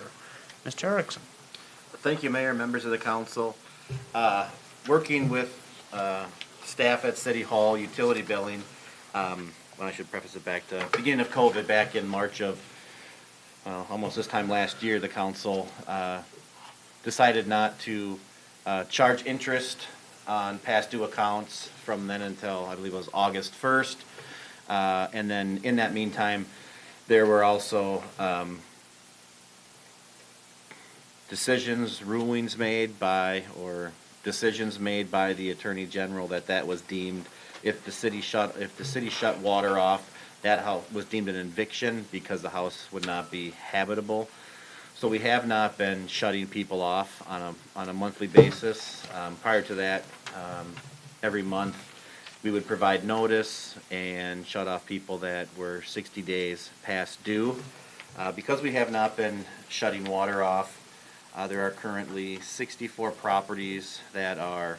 Mr. Erickson. Thank you, Mayor, members of the council. Working with staff at City Hall, utility billing, well, I should preface it back to beginning of COVID, back in March of almost this time last year, the council decided not to charge interest on past due accounts from then until, I believe it was August 1st. And then in that meantime, there were also rulings made by, or decisions made by the Attorney General that was deemed, if the city shut water off, that house was deemed an eviction because the house would not be habitable. So we have not been shutting people off on a monthly basis. Prior to that, every month, we would provide notice and shut off people that were 60 days past due. Because we have not been shutting water off, there are currently 64 properties that are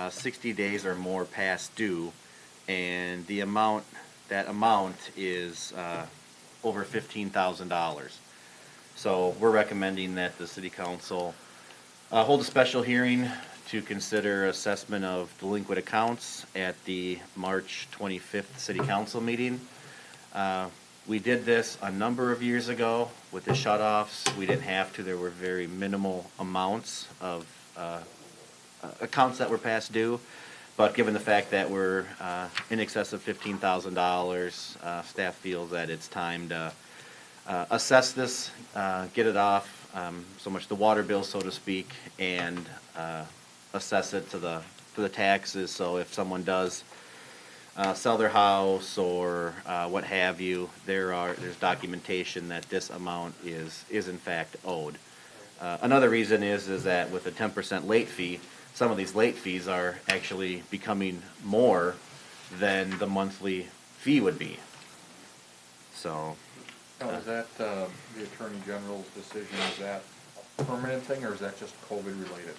60 days or more past due, and that amount is over $15,000. So we're recommending that the City Council hold a special hearing to consider assessment of delinquent accounts at the March 25th City Council meeting. We did this a number of years ago with the shutoffs. We didn't have to. There were very minimal amounts of accounts that were past due. But given the fact that we're in excess of $15,000, staff feels that it's time to assess this, get it off, so much the water bill, so to speak, and assess it to the taxes. So if someone does sell their house or what have you, there's documentation that this amount is in fact owed. Another reason is that with a 10% late fee, some of these late fees are actually becoming more than the monthly fee would be. So. Now, is that, the Attorney General's decision, is that a permanent thing, or is that just COVID related?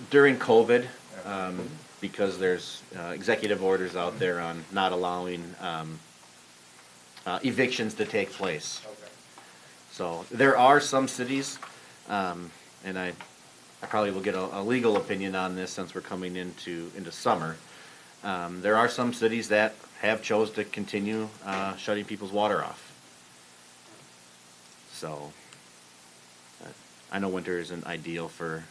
During COVID, because there's executive orders out there on not allowing evictions to take place. Okay. So there are some cities, and I probably will get a legal opinion on this since we're coming into summer. There are some cities that have chose to continue shutting people's water off. So I know winter isn't ideal for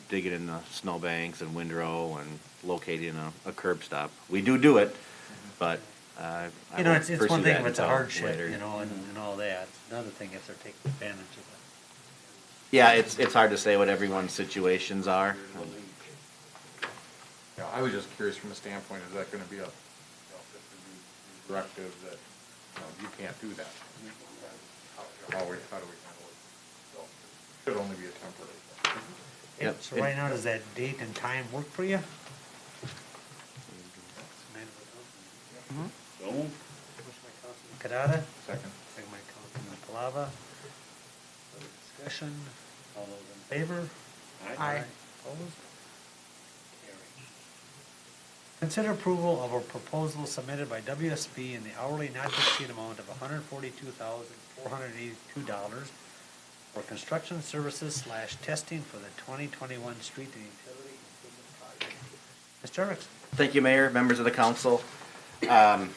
digging in the snowbanks and windrow and locating a curb stop. We do it, but it's one thing if it's a until hardship, later. and all that. Another thing if they're taking advantage of it. Yeah, it's hard to say what everyone's situations are. Yeah, I was just curious from a standpoint, is that gonna be a directive that, you can't do that? How do we handle it? So, it should only be a temporary thing. Yep. So right now, does that date and time work for you? So, Motion by Councilman Kadada, Second. second by Councilman Palava. Further discussion, all those in favor? Aye. Opposed? Carried. Consider approval of a proposal submitted by WSB in the hourly not to exceed amount of $142,482 for construction services / testing for the 2021 street and utility improvement project. Mr. Erickson. Thank you, Mayor, members of the council. Well,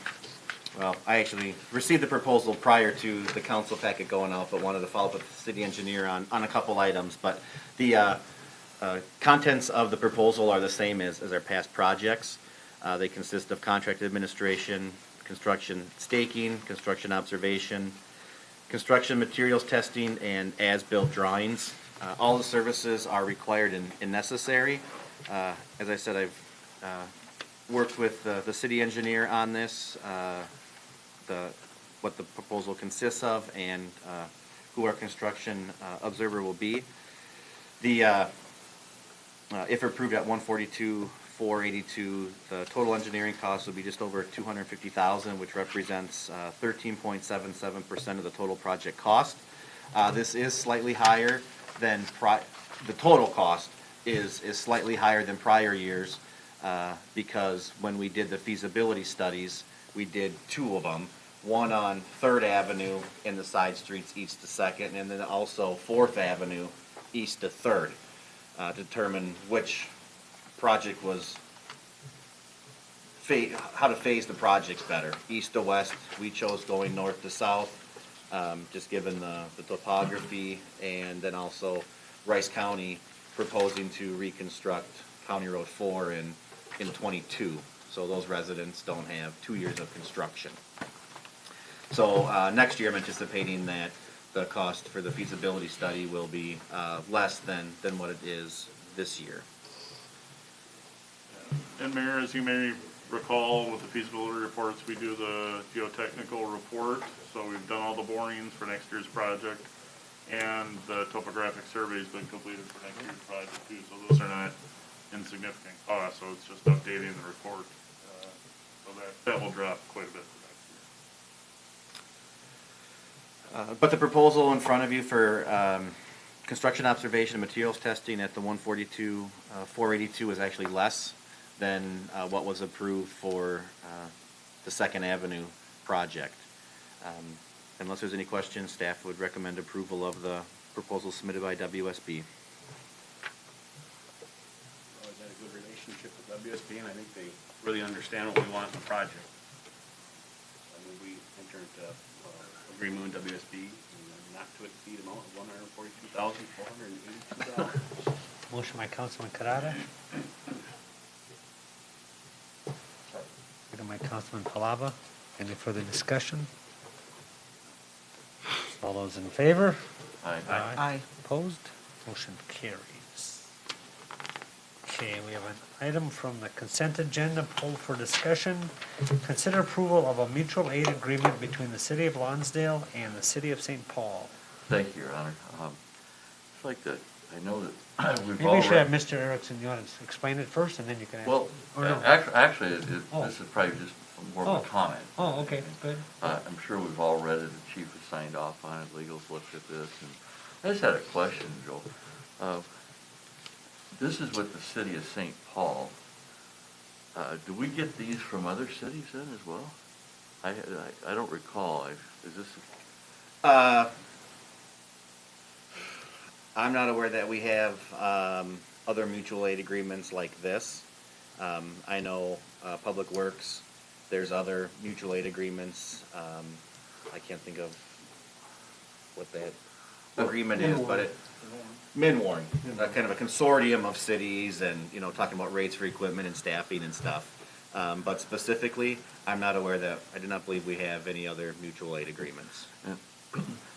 I actually received the proposal prior to the council packet going out, but wanted to follow up with the city engineer on a couple items. But the contents of the proposal are the same as our past projects. They consist of contract administration, construction staking, construction observation, construction materials testing, and as-built drawings. All the services are required and necessary. As I said, I've worked with the city engineer on this, what the proposal consists of, and who our construction observer will be. The if approved at $142,482, the total engineering cost would be just over $250,000, which represents 13.77% of the total project cost. This is slightly higher than the total cost is slightly higher than prior years, because when we did the feasibility studies, we did two of them. One on Third Avenue in the side streets east to Second, and then also Fourth Avenue east to Third, to determine which project was, how to phase the projects better. East to west, we chose going north to south, just given the topography, and then also Rice County proposing to reconstruct County Road 4 in 22. So those residents don't have 2 years of construction. So next year, I'm anticipating that the cost for the feasibility study will be less than what it is this year. And Mayor, as you may recall, with the feasibility reports, we do the geotechnical report. So we've done all the borings for next year's project, and the topographic survey's been completed for next year's project too. So those are not insignificant costs, so it's just updating the report. So that will drop quite a bit for next year. But the proposal in front of you for construction observation and materials testing at the 142, 482 is actually less than what was approved for the Second Avenue project. Unless there's any questions, staff would recommend approval of the proposal submitted by WSB. Always had a good relationship with WSB, and I think they really understand what we want in the project. I mean, we entered into agreement with WSB, not to exceed amount of $142,482. Motion by Councilman Karada. Second by Councilman Palava. Any further discussion? All those in favor? Aye. Aye. Opposed? Motion carries. Okay, we have an item from the consent agenda pulled for discussion. Consider approval of a mutual aid agreement between the City of Lonsdale and the City of St. Paul. Thank you, Your Honor. It's like that, I know that we've Maybe all we should have read. Mr. Erickson, you want to explain it first, and then you can ask? Well, Or no? actually, Oh. this is probably just more of a comment. Oh, okay, good. I'm sure we've all read it, the chief has signed off on it, legal's looked at this, and I just had a question, Joe. This is with the city of St. Paul. Do we get these from other cities then as well? I don't recall, is this? I'm not aware that we have other mutual aid agreements like this. I know Public Works, there's other mutual aid agreements. I can't think of what that agreement is, but it, Minwarn, kind of a consortium of cities and, you know, talking about rates for equipment and staffing and stuff. But specifically, I'm not aware that, I do not believe we have any other mutual aid agreements.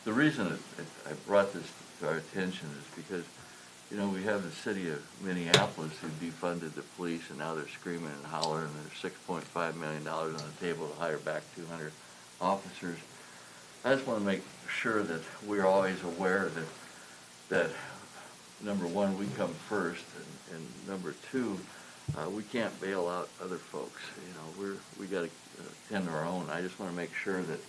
The reason I brought this to our attention is because, you know, we have the city of Minneapolis who defunded the police, and now they're screaming and hollering, and there's $6.5 million on the table to hire back 200 officers. I just want to make sure that we're always aware that number one, we come first, and number two, we can't bail out other folks. You know, we got to tend to our own. I just want to make sure that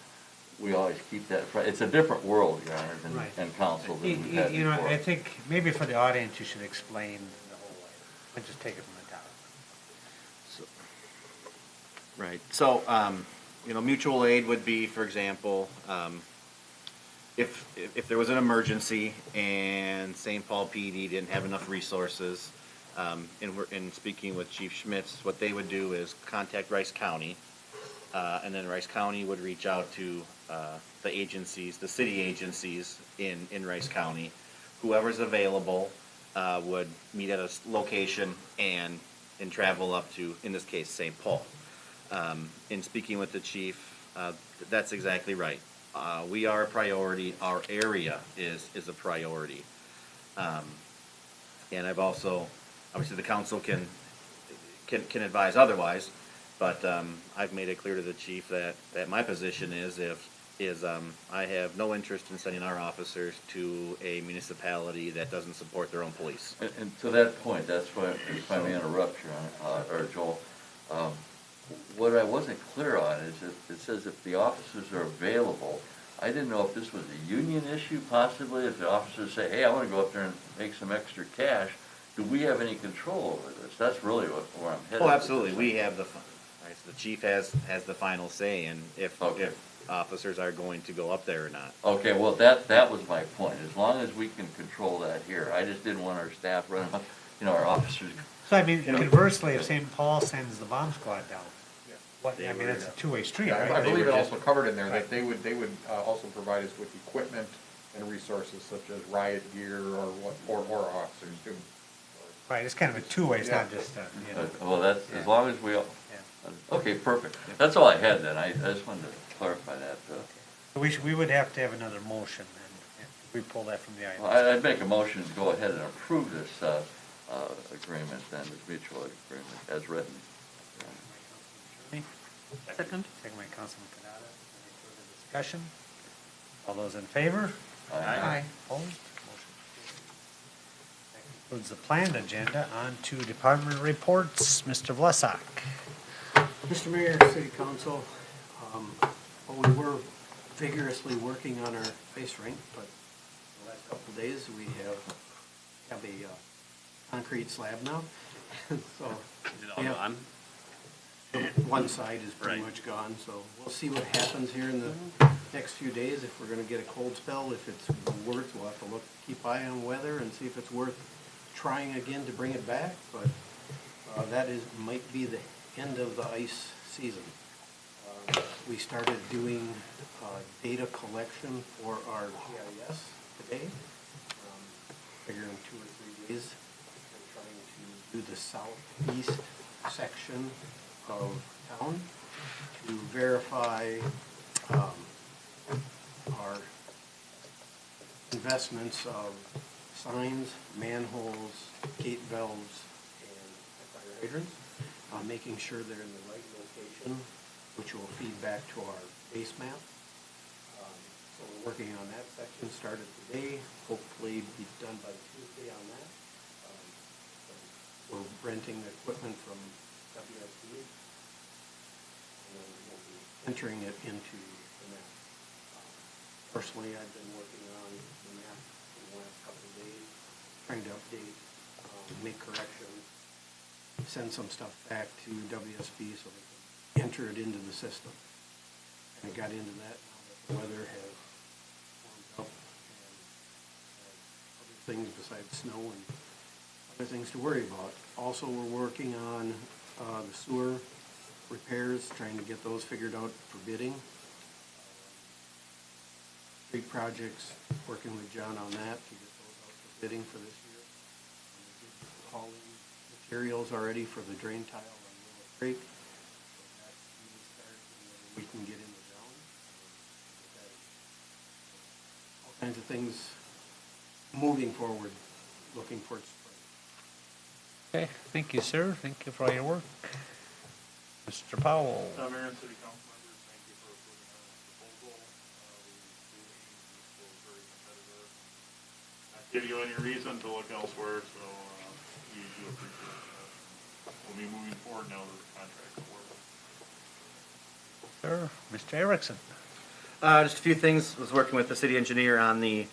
we always keep that. It's a different world, Your Honor, and council than we've had You know, before. I think maybe for the audience, you should explain the whole item, and just take it from the top. So, right, so, you know, mutual aid would be, for example, if there was an emergency and St. Paul PD didn't have enough resources, in speaking with Chief Schmitz, what they would do is contact Rice County, and then Rice County would reach out to the agencies, the city agencies in Rice County. Whoever's available would meet at a location and travel up to, in this case, St. Paul. In speaking with the chief, that's exactly right. We are a priority. Our area is a priority. And I've also, obviously the council can advise otherwise, but I've made it clear to the chief that my position is I have no interest in sending our officers to a municipality that doesn't support their own police. And to that point, that's why, if I may interrupt, Your Honor, or Joel, what I wasn't clear on is it says if the officers are available. I didn't know if this was a union issue possibly, if the officers say, hey, I want to go up there and make some extra cash. do we have any control over this? That's really where I'm headed. Oh, with absolutely, this. we have right, so the chief has the final say in if officers are going to go up there or not. Okay, well, that was my point. As long as we can control that here, I just didn't want our staff running up, our officers. So I mean, conversely, if St. Paul sends the bomb squad down, I mean, it's a two-way street, I right? believe it also covered in there that they would also provide us with equipment and resources such as riot gear or officers do. Right, it's kind of a two-way, it's not just, Well, that's, as long as we all, okay, perfect. That's all I had then. I just wanted to clarify that. We would have to have another motion, and we pull that from the item. Well, I'd make a motion to go ahead and approve this agreement, then, this mutual agreement as written. Second? Second by Councilman Canada. Any further discussion? All those in favor? Aye. Opposed? Motion carries. That concludes the planned agenda. On to department reports. Mr. Vlesak. Mr. Mayor, City Council, we were vigorously working on our ice rink, but the last couple of days we have a concrete slab now. So Is it all gone? one side is pretty Right. much gone, so we'll see what happens here in the next few days. If we're gonna get a cold spell, if it's worth, we'll have to keep eye on weather and see if it's worth trying again to bring it back, but might be the end of the ice season. We started doing data collection for our GIS today. Figuring 2 or 3 days. We're trying to do the southeast section of town to verify our investments of signs, manholes, gate valves, and fire hydrants, making sure they're in the right location, which will feed back to our base map. So we're working on that section, started today, hopefully be done by Tuesday on that. We're renting the equipment from WSB, and then we'll be entering it into the map. Personally, I've been working on the map for the last couple of days, trying to update, make corrections, send some stuff back to WSB so they can enter it into the system. And I got into that now that the weather has warmed up and other things besides snow and other things to worry about. Also, we're working on the sewer repairs, trying to get those figured out for bidding. Street projects, working with John on that to get those out for bidding for this year. Hauling materials already for the drain tile on Willow Creek. So that needs to start and we can get in the ground. All kinds of things moving forward, looking towards spring. Okay, thank you, sir. Thank you for all your work. Mr. Powell. Mayor and City Council members, thank you for approving our proposal. We do very competitive. Not give you any reason to look elsewhere, so we do appreciate that. We'll be moving forward now that the contract's awarded. Sir, Mr. Erickson. Just a few things. Was working with the city engineer on the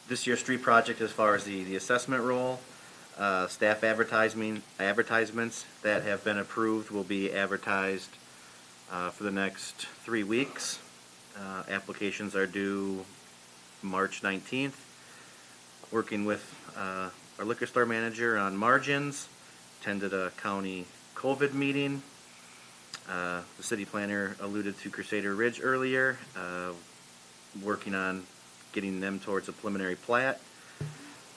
this year's street project as far as the assessment role. Staff advertisements that have been approved will be advertised for the next 3 weeks. Applications are due March 19th. Working with our liquor store manager on margins. Attended a county COVID meeting. The city planner alluded to Crusader Ridge earlier. Working on getting them towards a preliminary plat.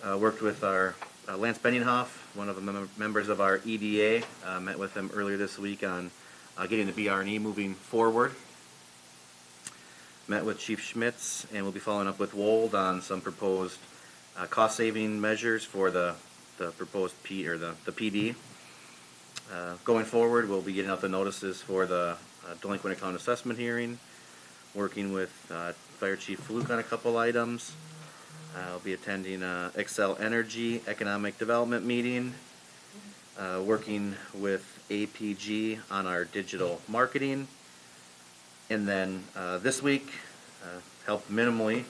Worked with our Lance Benninghoff, one of the members of our EDA, met with him earlier this week on getting the BR&E moving forward. Met with Chief Schmitz, and we'll be following up with Wold on some proposed cost-saving measures for the proposed the PD. Going forward, we'll be getting out the notices for the delinquent account assessment hearing. Working with Fire Chief Fluke on a couple items. I'll be attending Excel Energy Economic Development meeting, working with APG on our digital marketing, and then this week helped minimally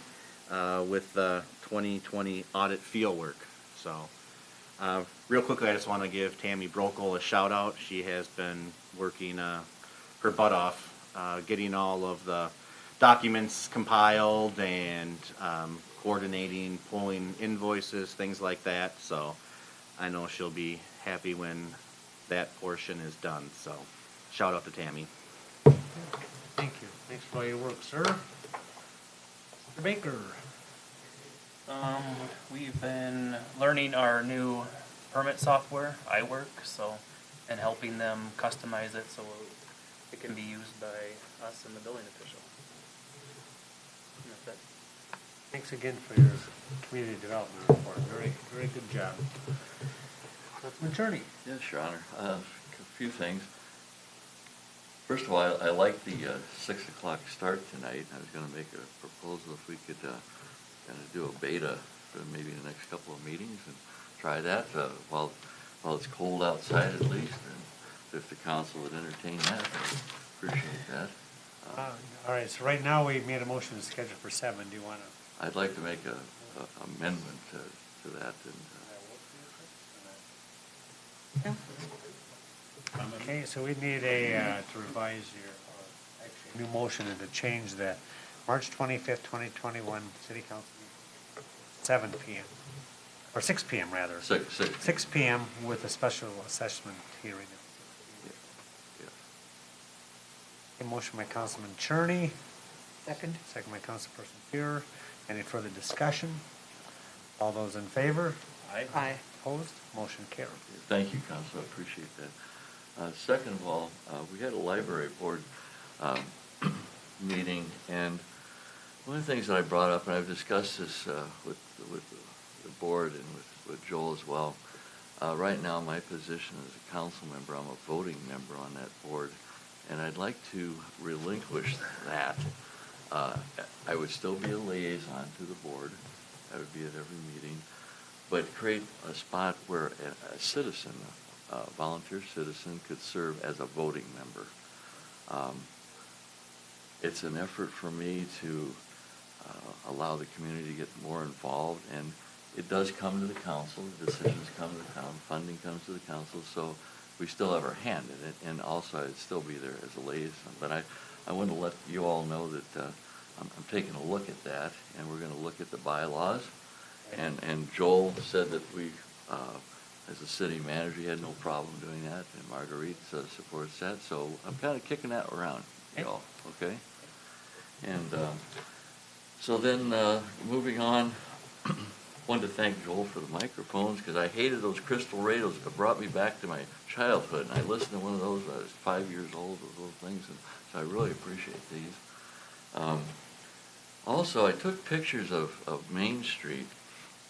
with the 2020 audit field work. So Real quickly, I just want to give Tammy Brokel a shout out. She has been working her butt off, getting all of the documents compiled and coordinating, pulling invoices, things like that. So I know she'll be happy when that portion is done. So shout out to Tammy. Thank you. Thanks for all your work, sir. Mr. Baker. We've been learning our new permit software, iWork, and helping them customize it so it can be used by us and the building official. And that's it. Thanks again for your community development report. Very, very good job. Councilman Cherney. Yes, Your Honor. A few things. First of all, I like the 6 o'clock start tonight. I was going to make a proposal if we could kind of do a beta for maybe the next couple of meetings and try that while it's cold outside at least. And if the council would entertain that, I'd appreciate that. All right, so right now we made a motion to schedule for 7. Do you want to? I'd like to make a amendment to that. And, Okay, so we need to revise your, actually, new motion and to change the March 25th, 2021 City Council meeting, 7 p.m. Or 6 p.m. rather. 6 p.m. with a special assessment hearing. A motion by Councilman Cherney. Second. Second by Councilperson Fuhrer. Any further discussion? All those in favor? Aye. Opposed? Motion carried. thank you, Council. I appreciate that. Second of all, we had a library board meeting, and one of the things that I brought up, and I've discussed this with the board and with Joel as well. Right now, my position as a council member, I'm a voting member on that board, and I'd like to relinquish that. I would still be a liaison to the board. I would be at every meeting, but create a spot where a citizen, a volunteer citizen, could serve as a voting member. It's an effort for me to allow the community to get more involved, and it does come to the council, decisions come to the council, funding comes to the council, so we still have our hand in it, and also I'd still be there as a liaison. But I want to let you all know that I'm taking a look at that, and we're going to look at the bylaws. And Joel said that we, as a city manager, he had no problem doing that, and Marguerite supports that, so I'm kind of kicking that around, y'all, okay? And so then, moving on, wanted to thank Joel for the microphones, because I hated those crystal radios. It brought me back to my childhood, and I listened to one of those when I was 5 years old, those little things, and so I really appreciate these. Also, I took pictures of Main Street,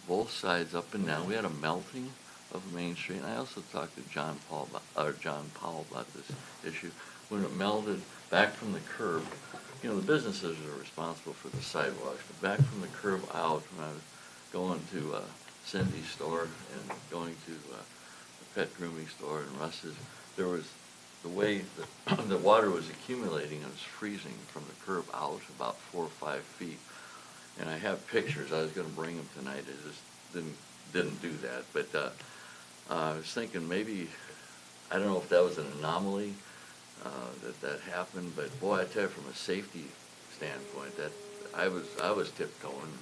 both sides up and down. We had a melting of Main Street, and I also talked to John Powell about this issue. When it melted back from the curb, you know, the businesses are responsible for the sidewalks, but back from the curb out, when I was going to Cindy's store and going to the pet grooming store and Russ's, there was the way that the water was accumulating, it was freezing from the curb out about 4 or 5 feet. And I have pictures. I was going to bring them tonight. I just didn't do that. But I was thinking maybe, I don't know if that was an anomaly that happened. But boy, I tell you, from a safety standpoint, that I was tiptoeing,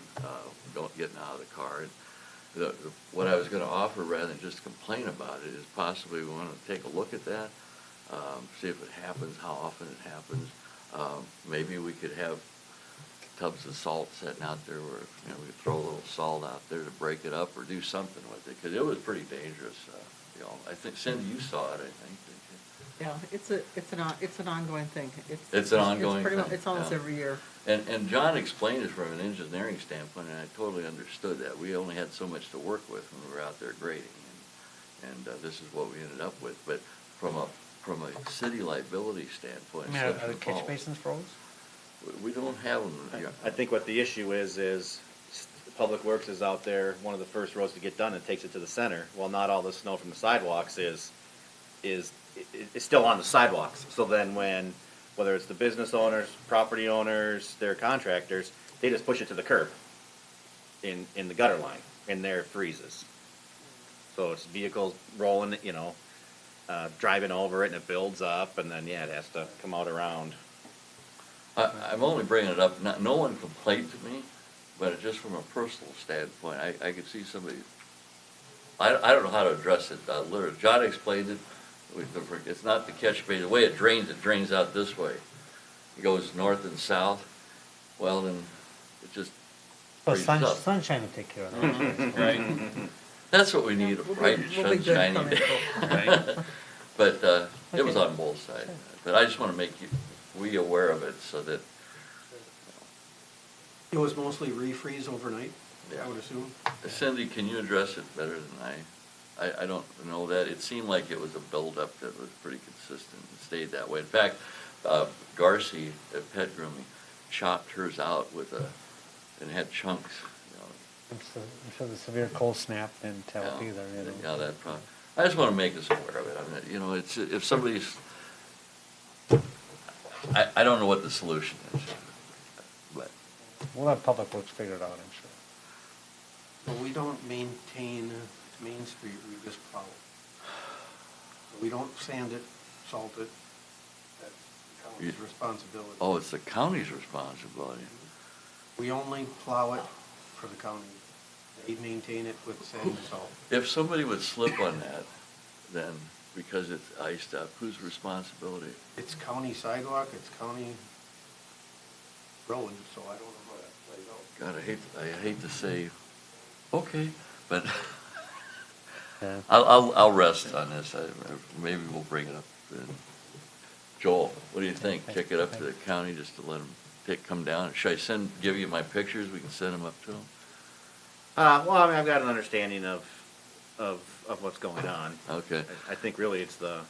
getting out of the car. And what I was going to offer, rather than just complain about it, is possibly we want to take a look at that, see if it happens, how often it happens. Maybe we could have tubs of salt sitting out there where, you know, we could throw a little salt out there to break it up or do something with it, because it was pretty dangerous. You know, I think, Cindy, you saw it, I think, didn't you? Yeah, it's an ongoing thing. It's an ongoing thing. It's almost every year. And John explained it from an engineering standpoint, and I totally understood that. We only had so much to work with when we were out there grading, and this is what we ended up with. But from a city liability standpoint, I mean, are the catch basins froze? We don't have them. I think what the issue is Public Works is out there, one of the first roads to get done, and takes it to the center. Well, not all the snow from the sidewalks is still on the sidewalks. So then whether it's the business owners, property owners, their contractors, they just push it to the curb in the gutter line, and there it freezes. So it's vehicles rolling, driving over it and it builds up and then, yeah, it has to come out around. I'm only bringing it up, no one complained to me, but just from a personal standpoint, I could see somebody, I don't know how to address it, literally, John explained it, it's not the catch basin, the way it drains out this way. It goes north and south, well, then it just So freezes up. sunshine will take care of that. Right. That's what we need, a bright, we'll be good sunshiny coming, day. Right. But, it was Okay. on both sides, but I just wanna make we aware of it so that, It was mostly refreeze overnight, I would assume. Cindy, can you address it better than I don't know that, it seemed like it was a buildup that was pretty consistent and stayed that way. In fact, Garci at Pet Grooming chopped hers out and had chunks, I'm sure the severe cold snap didn't help Yeah. either, you know. Yeah, that problem. I just wanna make us aware of it, I mean, it's, if somebody's, I don't know what the solution is, but. We'll have Public Works figure it out, I'm sure. Well, we don't maintain Main Street, we just plow it. We don't sand it, salt it, that's the county's responsibility. Oh, it's the county's responsibility. We only plow it for the county. They maintain it with sand and salt. If somebody would slip on that, then, because it's iced up, whose responsibility? It's county sidewalk, it's county road, so I don't know how that plays out. God, I hate to say, okay, but Yeah. I'll rest on this. Maybe we'll bring it up. Joel, what do you think? Kick it up to the county just to let them come down? Should I give you my pictures? We can send them up to them? Well, I mean, I've got an understanding of what's going on. Okay. I think really it's the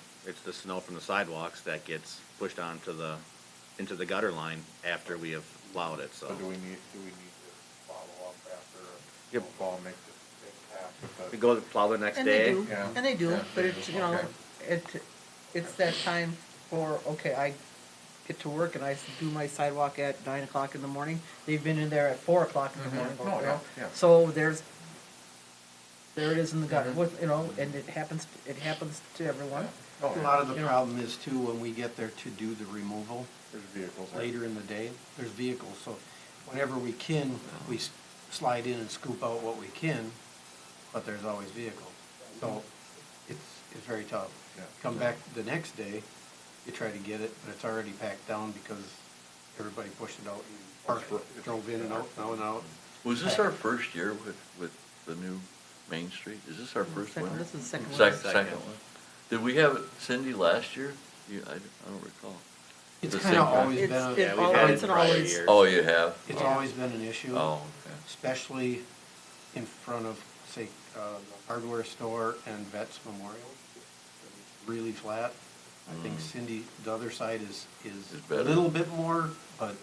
snow from the sidewalks that gets pushed into the gutter line after we have plowed it, so. So do we need to follow up after, Yep. fall, make the pass with We the? go to plow the next And day. they do, Yeah. and they do, Yeah, but they it's, do. you know, Okay. it's that time for, okay, I get to work and I do my sidewalk at 9 o'clock in the morning. They've been in there at 4 o'clock in the morning, Oh, you yeah, know? yeah. So there it is in the gutter, with, you know, and it happens to everyone. Oh, A lot of the problem is too, when we get there to do the removal, There's vehicles there. later in the day, there's vehicles, so whenever we can, we slide in and scoop out what we can, but there's always vehicles. So it's very tough. Yeah. Come back the next day, you try to get it, but it's already packed down because everybody pushed it out and parked it, drove in and out, now and out. Was this our first year with the new Main Street? Is this our first one? This is the second one. Second one. Did we have it, Cindy, last year? I don't recall. It's The kind same of time? always been, It's- a- Yeah, we've Oh, had it's it an in prior always- years. Oh, you have? it's always been an issue. Oh, okay. Especially in front of, say, the hardware store and Vets Memorial. It's really flat. I think Cindy, the other side is It's a better. little bit more, but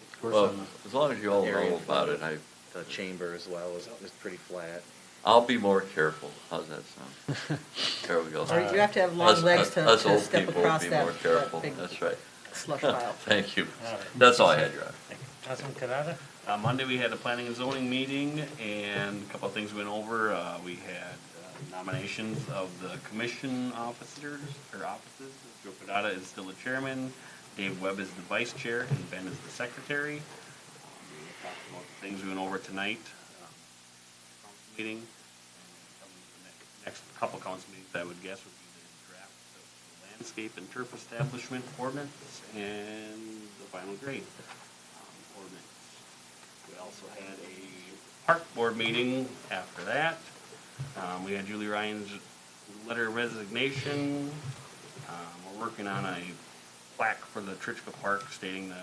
it's worse Well, on as long as you all Area know in about front it, The chamber as well is pretty flat. I'll be more careful. How's that sound? There we go. Or you have to have long legs to Us old step people will across be that more careful. big That's right. slush pile. Thank you. All right. That's all I had, Your Honor. Councilman Kadada? Monday, we had a planning and zoning meeting, and a couple of things went over. We had nominations of the commission officers. Joe Padada is still the chairman, Dave Webb is the vice chair, and Ben is the secretary. We talked about the things we went over tonight, council meeting. And the next couple council meetings, I would guess, would be the draft of the landscape and turf establishment ordinance and the final grade ordinance. We also had a park board meeting after that. We had Julie Ryan's letter of resignation. We're working on a plaque for the Klitschko Park stating the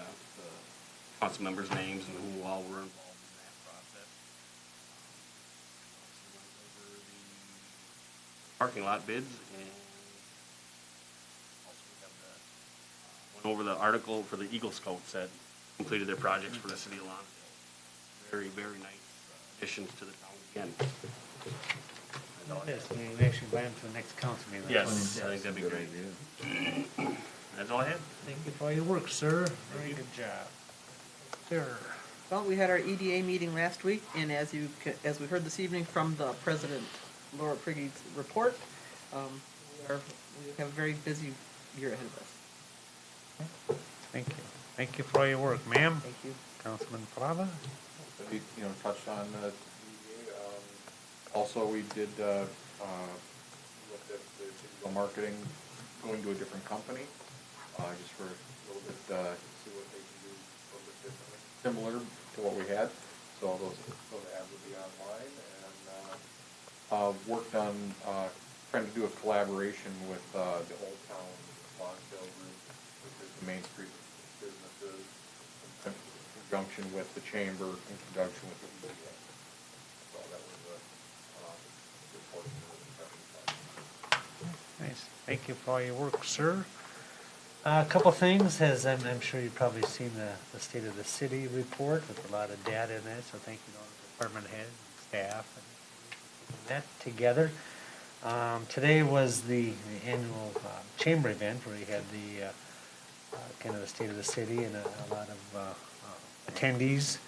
council members' names and who all were involved in that process. Also went over the parking lot bids and also we have went over the article for the Eagle Scouts that completed their projects for the city of Lawndale. Very, very nice additions to the town again. Yes, we actually plan for the next council meeting. Yes, I think that'd be great. That's all I had. Thank you for all your work, sir. Very good job. Sir. Well, we had our EDA meeting last week, and as we heard this evening from the president Laura Prigge's report. We have a very busy year ahead of us. Thank you. Thank you for all your work, ma'am. Thank you. Councilman Palava? You know, touched on the DDA. Also, we did look at the digital marketing, going to a different company, just for a little bit, see what they can do a little bit differently, similar to what we had. So all those ads will be online, and worked on trying to do a collaboration with the Old Town Lonsdale Group, which is the Main Street businesses, in conjunction with the chamber, in conjunction with the EDA. So that was a report for the discussion. Nice. Thank you for all your work, sir. A couple things, as I'm sure you've probably seen the State of the City report with a lot of data in it, so thank you to all the department heads and staff and that together. Today was the annual chamber event where we had the kind of the State of the City and a lot of attendees.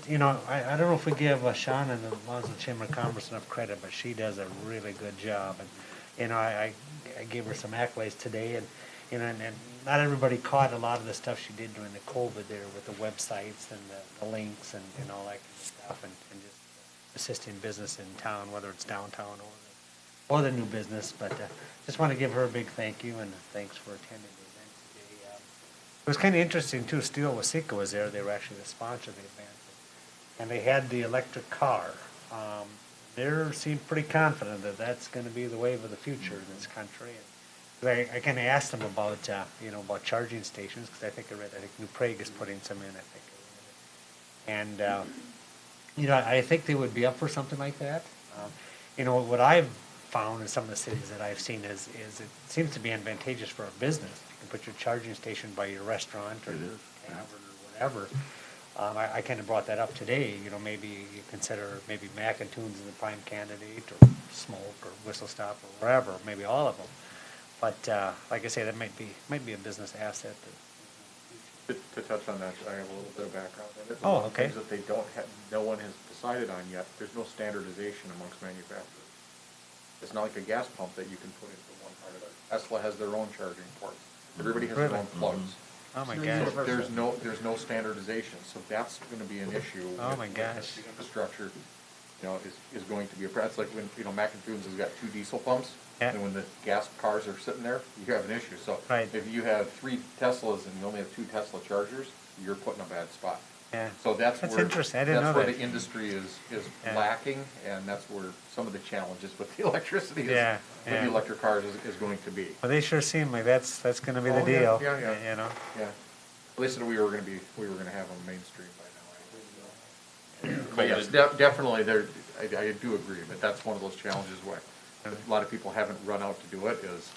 You know, I don't know if we give Shawn and the Lonsdale Chamber of Commerce enough credit, but she does a really good job. And you know, I gave her some accolades today, and you know, and not everybody caught a lot of the stuff she did during the COVID there with the websites and the links and all that kind of stuff, and just assisting business in town, whether it's downtown or the new business. But just want to give her a big thank you and thanks for attending the event today. It was kind of interesting too. Steel Waseca was there. They were actually the sponsor of the event, and they had the electric car. They seemed pretty confident that that's going to be the wave of the future in this country. And I kind of asked them about you know, about charging stations, because I think New Prague is putting some in, I think. And you know, I think they would be up for something like that. You know, what I've found in some of the cities that I've seen is it seems to be advantageous for a business. You can put your charging station by your restaurant or tavern or whatever. I kind of brought that up today. You know, maybe you consider maybe Mac and Tunes as a prime candidate, or Smoke or Whistle Stop or wherever, maybe all of them. But like I say, that might be a business asset. To touch on that, I have a little bit of background on it. Oh, okay. Things that they don't have, no one has decided on yet. There's no standardization amongst manufacturers. It's not like a gas pump that you can put into one part of it. Tesla has their own charging ports. Everybody has their own plugs. Oh my gosh. So there's no standardization, so that's going to be an issue. Oh my gosh. The infrastructure, you know, is going to be a problem. It's like when, you know, Mac and Tunes has got 2 diesel pumps, and when the gas cars are sitting there, you have an issue. So if you have 3 Teslas and you only have 2 Tesla chargers, you're put in a bad spot. Yeah. So that's where interesting. I didn't know where that. the industry is lacking, and that's where some of the challenges with the electricity with the electric cars is going to be. Well, they sure seem like that's going to be the deal. Yeah. You know. Yeah. They said we were going to have them mainstream by now. But yes, definitely there. I do agree, but that's one of those challenges why a lot of people haven't run out to do it. Is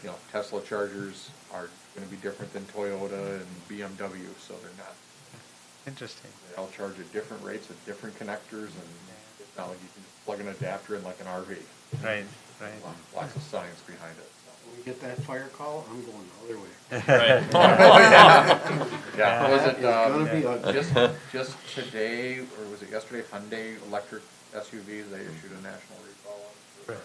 you know, Tesla chargers are going to be different than Toyota and BMW, so they're not. Interesting. They all charge at different rates at different connectors, and it's not like you can just plug an adapter in like an RV. Right. Lots of science behind it. When we get that fire call, I'm going the other way. Yeah. Was it It's gonna be just today, or was it yesterday? Hyundai electric SUVs, they issued a national recall on.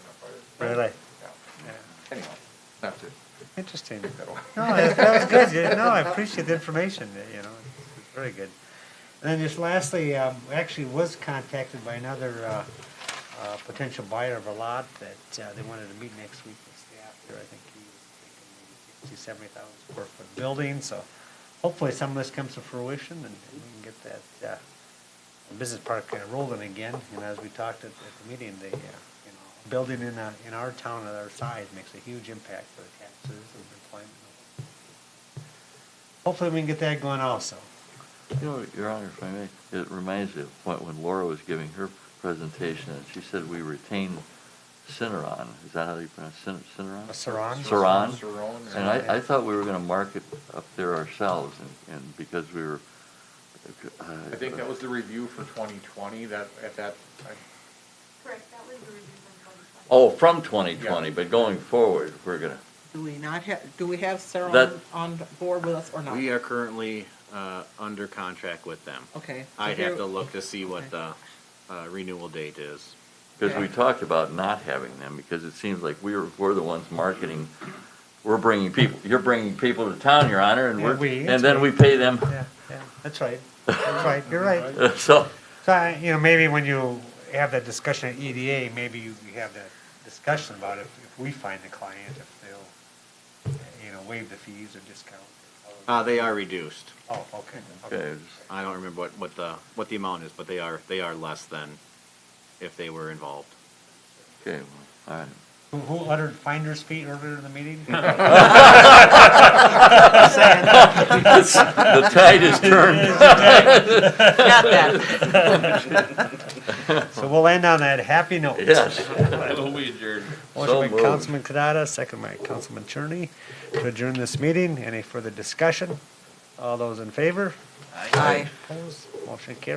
Really? Yeah. Anyway, that's it. Interesting. No, that was good. No, I appreciate the information. You know, it's very good. And then just lastly, actually was contacted by another potential buyer of a lot that they wanted to meet next week with staff here. I think he was thinking maybe 70,000 square foot building. So hopefully some of this comes to fruition and we can get that business park rolling again. And as we talked at the meeting, the building in our town at our size makes a huge impact for the taxes and employment. Hopefully we can get that going also. You know, Your Honor, if I may, it reminds me of when Laura was giving her presentation, and she said we retain Cineron. Is that how you pronounce Cineron? Cineron. And I thought we were going to market up there ourselves, and because we were. I think that was the review for 2020. That at that. Correct. That was the review from 2020. Oh, from 2020, but going forward, we're going to. Do we have Sarah on board with us or not? We are currently under contract with them. Okay. I'd have to look to see what the renewal date is. Because we talked about not having them, because it seems like we're the ones marketing, we're bringing people, you're bringing people to town, Your Honor, and Yeah, and then we pay them. Yeah, that's right. That's right, you're right. So, So, maybe when you have that discussion at EDA, maybe you have that discussion about if we find the client, if they'll, waive the fees or discount. They are reduced. Oh, okay. okay, I don't remember what the amount is, but they are less than if they were involved. okay, well, all right. Who uttered finder's fee earlier in the meeting? The tide is turned. Got that. So we'll end on that happy note. Yes. We adjourn. Motion So by moved. Councilman Kadada, second by Councilman Cherney to adjourn this meeting. Any further discussion? All those in favor? Aye. Opposed? Motion carries.